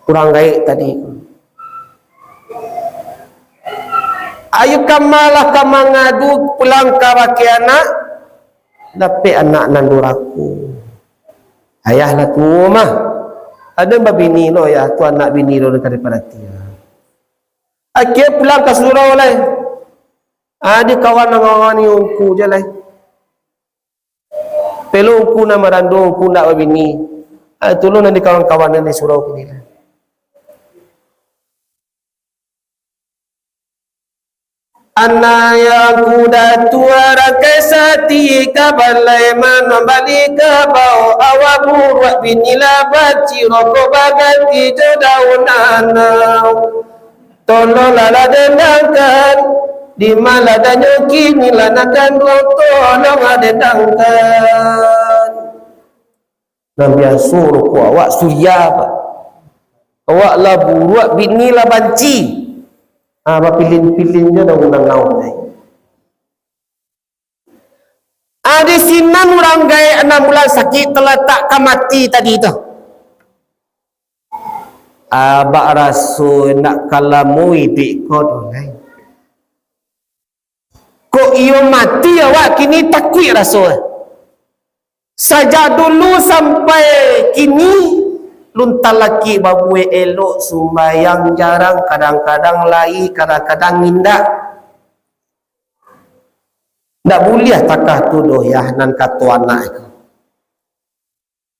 kurang gaik tadi. Ayo kamalah kamangadu pulang ke baki anak dapat anak nanduraku ayah lah tu mah ada babini lo ya tu anak bini lo dekat daripada dia akhir pulang ke surau lah ada kawan-kawan ni ungku je lah pelu ungku nama randu ungku nak babini tolong nanti kawan-kawan ni surau kini lah. Anaya kuda tuara kesati kabalai manambali kabau awabu wa binila baci roko bagati jodaunanau tolong lala dendangkan di mala danyoki nilanakan tolong adendangkan Nabi suruh ku awak surya awak lah buruak binila banci apa pilih-pilihnya dah undang naun ni. Ada sinan orang gaya 6 bulan sakit terletak ke mati tadi tu. Abak rasul nak kalamui dik kau tu ni. Kok iyo mati awak kini takut rasul. Saja dulu sampai kini luntal laki babu elok sumbayang jarang kadang-kadang lai kadang-kadang indak tak boleh takah tu doyah nan katu anak itu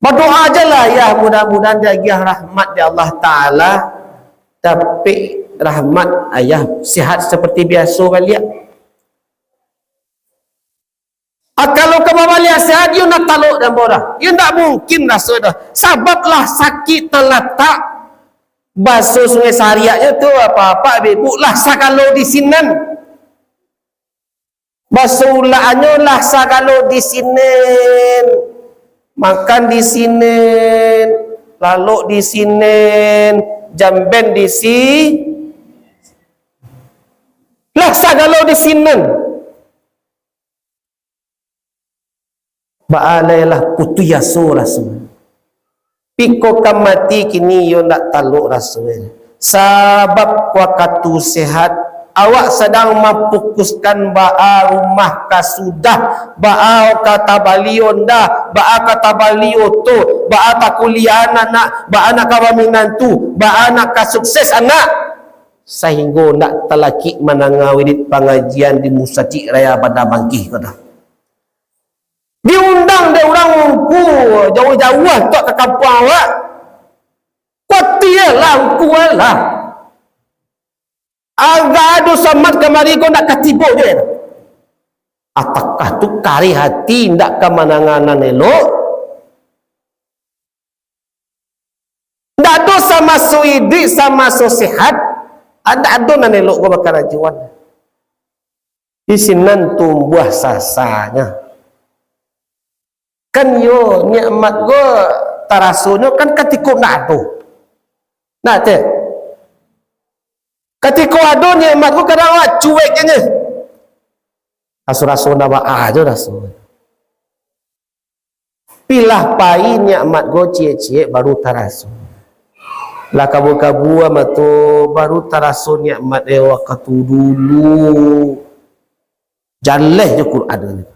Berdoa aja lah ya, mudah-mudahan dia rahmat di Allah Ta'ala. Tapi rahmat ayah sihat seperti biasa balik. Kalau kamu balik sihat, you nak taluk dan borah. You tak mungkin rasa dah. Sebablah sakit terletak basuh sungai Sariaknya tu apa-apa bebuklah sakalo di sinan. Basuh ulaannya lah sakalo di sinen. Makan di sinen, lalu di sinen, jamben di si. Lah sagalo di sinen. Baalailah putu yaso rasul. Piko kamati kini yo nak taluk rasul. Sabab wakatu sehat awak sedang memfokuskan ba'a rumah ka sudah, ba'a kata balion dah, ba'a kata balio tu, ba'a tak kuliah anak, ba'a nak kawanan tu, ba'a nak ka sukses anak, sehingga nak telaki menangawidit pengajian di Musajid Raya Bandar Bangkih kata. Diundang dia orang ku jauh-jauh tak ke kampung awak. Kuatilah ku lah. Agak ada samat kemari kau nak ketipu je. Apakah tu kari hati ndak ke mananganan elok? Ndak ada sama suidi sama sehat. Ada nan elok kau bakal rajuan. Di sinan tumbuh sasanya. Kan yo nikmat go tarasunya kan ketika nak tu. Nak tak? Ketika ada nikmat go kadang awak cuek je. Rasul-rasul nak aja rasul. Pilah pai nikmat go cie-cie baru tarasul. Lah kabu-kabu ama tu baru tarasul nikmat waktu dulu. Jaleh je Quran ni.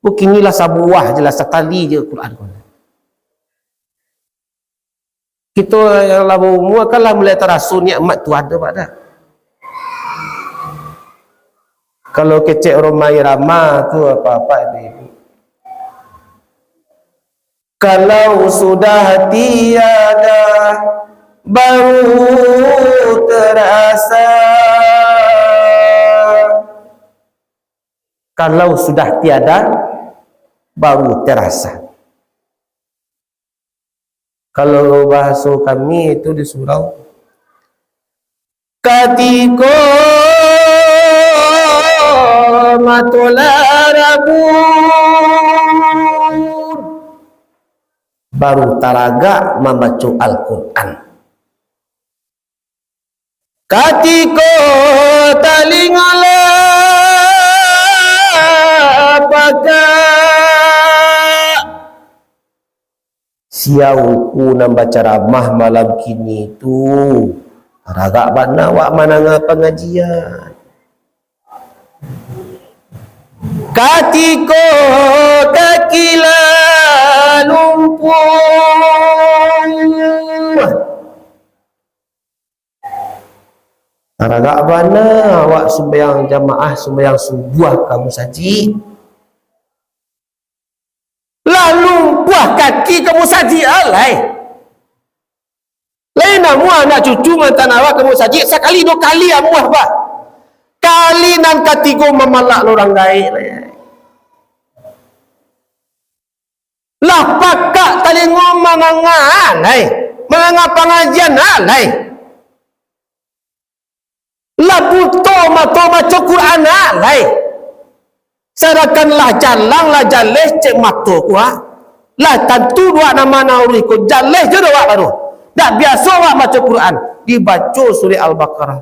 Kinilah sabuah jelas sekali je Quran. Kita yang labu umur kan lah mulai terasu nikmat tu ada pada. Kalau kecek romai ramah tu apa-apa ni. Kalau sudah tiada baru terasa. Kalau sudah tiada baru terasa. Kalau bahasa kami itu di surau, ketika matularabu baru taraga membaca Al-Quran. Ketika talingala apakah siauku nak baca ramah malam kini tu ragak bana wak mananga pengajian katiko kakila lumpur ragak bana wak sembahyang jamaah sembahyang subuh kamu saji lalu buah kaki kamu saji alai lain muah nak cucu mantan awak kamu saji sekali dua kali muah bah kali nan katigo memalak orang gaik lah pakak tali ngomong alai menengah pengajian alai lah buto maca Quran alai sadakanlah jalang lah jaleh cek mata kuah lah tentu dua nama nauri ku jaleh je doa baru dak biasa wak baca Quran dibaca surah Al-Baqarah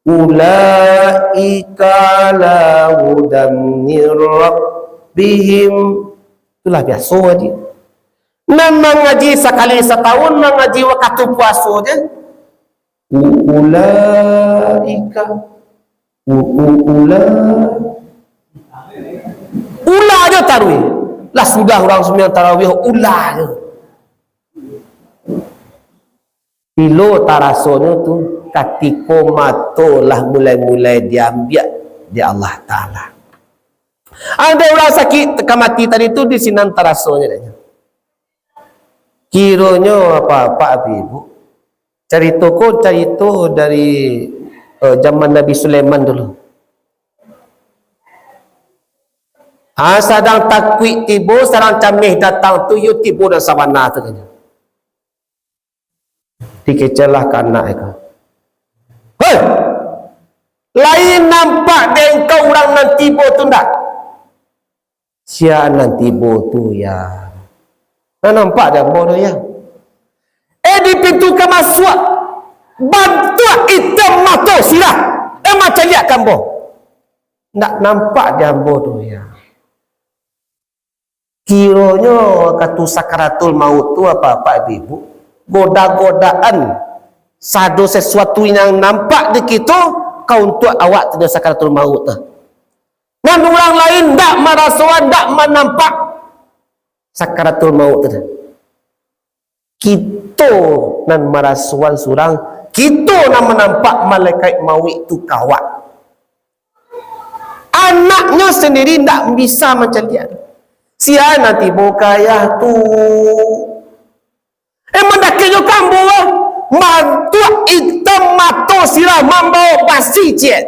ulaika lahudam min rabbihim itulah biasa dia memang ngaji sekali setahun mengaji waktu puasa je ulaika ulah je tarawih lah sudah orang sembilan tarawih ulah je bilo tarasonya tu ketika matolah mulai-mulai diambil di Allah Ta'ala ada orang sakit mati tadi tu di sinan tarasonya Kiranya apa ibu? Cerita dari zaman Nabi Sulaiman dulu. Sadang takwik tiba, sarang camih datang tu, you tiba dan sabana tu kan. Dikecalah ke anak itu. Hei! Lain nampak dia engkau orang nan tiba tu tak? Sia nan tiba tu ya. Nampak dia bodoh ya. Di pintu ke masuk bantu hitam mata sirah. Macam lihat kambo. Tak nampak dia bodoh ya. Kiranya kata sakaratul maut tu apa ibu? Goda-godaan sado sesuatu yang nampak di kita kau untuk awak tidak sakaratul maut tu. Dan orang lain tak merasakan, tak menampak sakaratul maut tu. Kita nan merasakan surang, kita nan menampak malaikat maut tu kawat. Anaknya sendiri tak bisa macam dia. Sia nanti bokayah tu. Mendaknya kambu mantu hitam mata sirah membawa basi jet.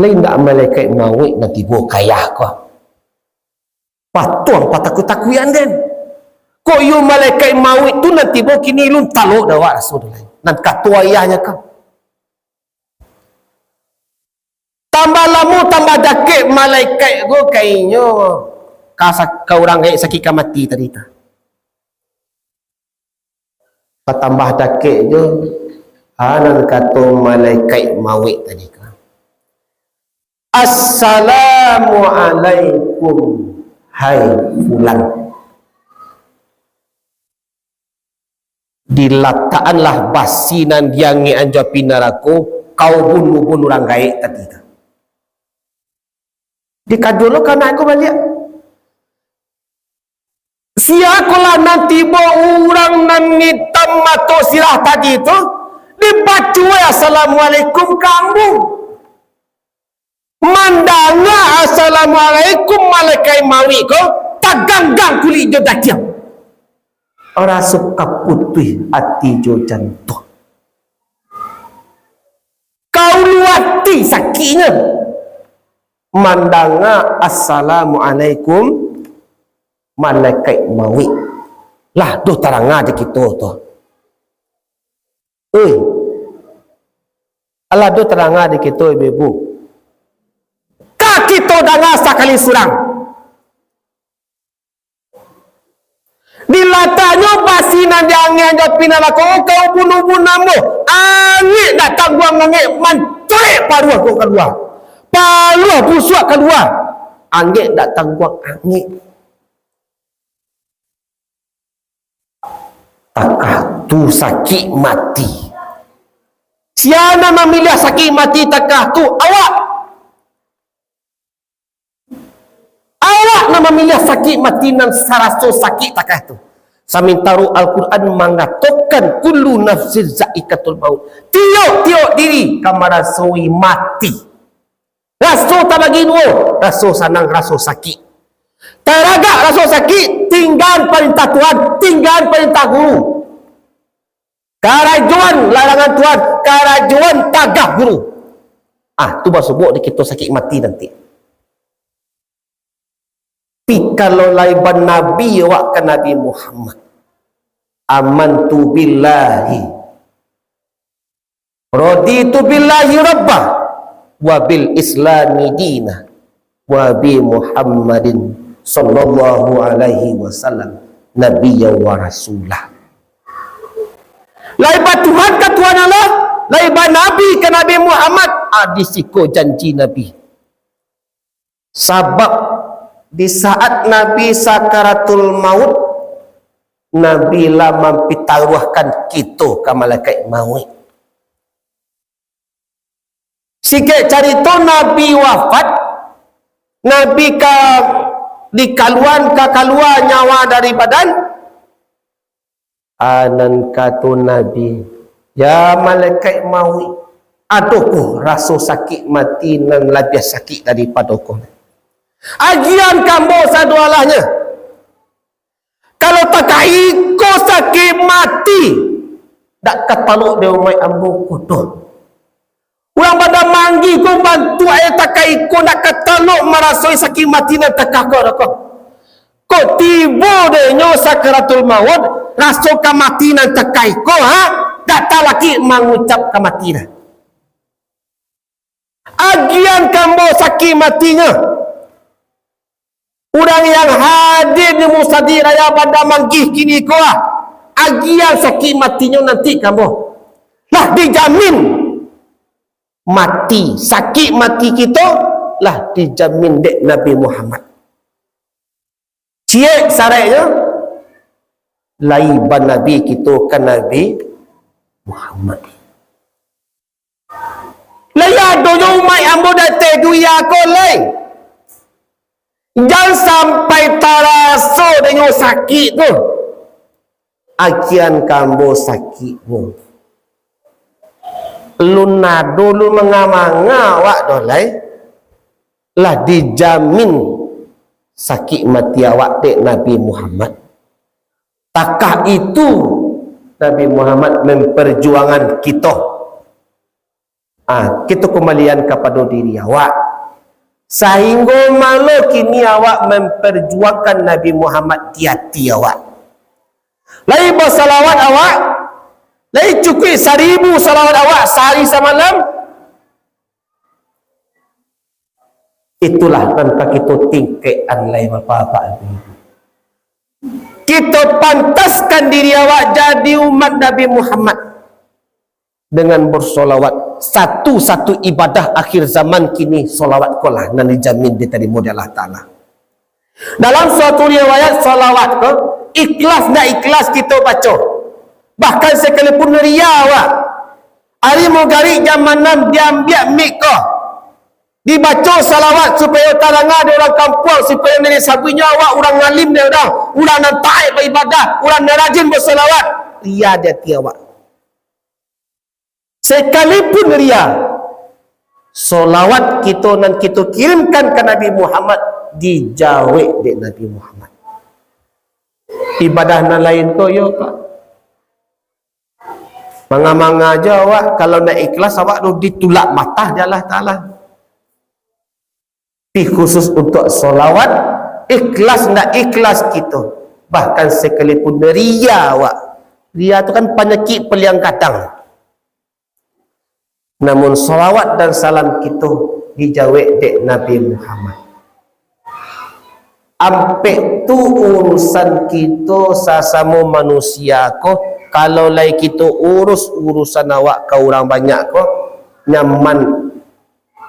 Lain tak malaikat maut nanti bokayah kau. Patuang patakut-takuyan den. Kau you malaikat maut tu nanti bo kini lum taluk dawak Rasulullah. Nan kata ayahnya kau. Tambah lama tambah dakik malaikat go kayaknya kau orang kayak sakit mati tadi tu. Tambah dakik je nan kata malaikat maut tadi kan. Assalamualaikum hai fulan. Dilataanlah basinan yang anjapi neraka kau bunuh orang gaib tadi tu. Dikadul kan aku balik. Siakulah nanti bawa orang nan hitam mata sirah tadi tu dibaca assalamualaikum kamu. Mandanglah assalamualaikum malaikat maut ko taganggang kulit jo datiang. Orang suka putih hati jo jantung. Kau luati sakitnya. Mandanga assalamualaikum malaikat maut. Lah doh taranga di kita tu. Allah doh taranga di kita ibu. Ka kita danga sakali surang. Dilatanya basinan jangan japina la kau bunuh-bunamu. Angin datang buang angin mancurik paruah kau keluar. Paluh busuk keluar. Angin datang buang angin. Takah tu sakit mati. Siapa memilih sakit mati takah tu? Awak. Awak nak memilih sakit mati nan saraso sakit takah tu. Samintaru Al-Quran mengatakan kullu nafsin zaikatul maut. Tiap diri kamarasoi mati. Rasul tak bagi dua. Rasul sanang, rasul sakit. Teragak rasul sakit, tinggal perintah Tuhan, tinggal perintah guru. Karajuan larangan Tuhan, karajuan tagah guru. Tu baru sebut di kita sakit mati nanti. Tapi kalau laiban Nabi awak ke Nabi Muhammad. Amantu billahi. Raditu billahi rabbah. Wabil islami dina wa bi Muhammadin sallallahu alaihi wasallam nabiyya wa rasulah. Laibat Tuhan ke Tuhan Allah, laibat Nabi ke Nabi Muhammad, disiko janji Nabi. Sebab di saat Nabi sakaratul maut, Nabi lah mempitaruhkan kita ke malaikat maut. Sikit cerita Nabi wafat, Nabi keluar nyawa dari badan. Anan kata Nabi, ya malaikat maut, aduhku rasa sakit mati nan lebih sakit daripada kau. Agian kamu sadualahnya. Kalau kalau tak iko sakit mati dak kataluk dia umai ambo kodoh. Orang pada manggi ko bantu ayat tak iko nak kataluk merasoi sakit mati nak takakor ko. Ko tiba de nyo sakaratul maut raso kamati nan tak iko ha dak ta laki mengucap kamati dah. Agian kambo sakit matinya. Orang yang hadir di Musadi Raya pada manggih kini ko agian sakit matinya nanti kamu lah dijamin mati sakit mati kita lah dijamin dek Nabi Muhammad. Ciek saraknya laiban Nabi kita kan Nabi Muhammad. Laya dojo mai ambo date duya ko lai. Jangan sampai taraso dengan sakit tu. Akian kambo sakit tu. Luna dulu mengamanga awak dolai. Lah dijamin sakit mati awak dek Nabi Muhammad. Takah itu Nabi Muhammad memperjuangan kita. Kita kembalian kepada diri awak. Sehingga malu kini awak memperjuangkan Nabi Muhammad di hati awak. Lai bersalawat awak, lai cukup 1000 salawat awak sehari semalam. Itulah tanpa kita tingkatkan lai bapak-bapak ibu. Kita pantaskan diri awak jadi umat Nabi Muhammad dengan bersolawat. Satu-satu ibadah akhir zaman kini solawat kolah dan dijamin diterima oleh Allah Ta'ala. Dalam suatu riwayat solawat ko ikhlas dan ikhlas kita baca. Bahkan sekalipun ria awak hari mogari zaman 6 diambil mik ko dibaca salawat supaya talangan dia orang kampung supaya nenek sabunya awak orang ngalim dia orang nan taat beribadah orang nan rajin bersalawat ria dia ti awak. Sekalipun ria solawat kita dan kita kirimkan ke Nabi Muhammad dijawab di Nabi Muhammad. Ibadah nan lain tu yo Pak. Manga-manga aja awak kalau nak ikhlas awak tu ditulak mata dia Allah Ta'ala. Khusus untuk solawat ikhlas nak ikhlas kita. Bahkan sekalipun ria awak. Ria tu kan penyakit peliang kadang. Namun salawat dan salam kita dijawab dek Nabi Muhammad. Ampe tu urusan kita sesama manusia ko. Kalau lai kita urus urusan awak ke orang banyak ko nyaman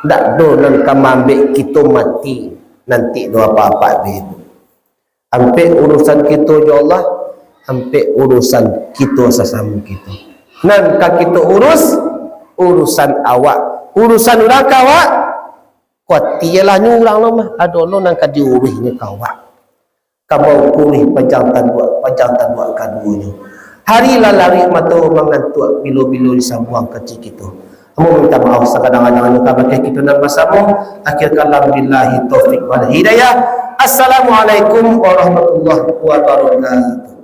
dak do nan kamambek kita mati nanti do apa-apa begitu. Ampe urusan kita ya Allah, ampe urusan kita sesama kita. Nan ka kita urus urusan awak, urusan orang kawak kuat tialah ni orang lama ada lo nang kadi urihnya kawak kabau kurih pajang tanduak kadunya hari lalari mata mengantuk bilo-bilo disambuang kecil kita. Kamu minta maaf sekadang-kadang kabeh kita nak bersama akhir kalam billahi taufik wal hidayah. Assalamualaikum warahmatullahi wabarakatuh.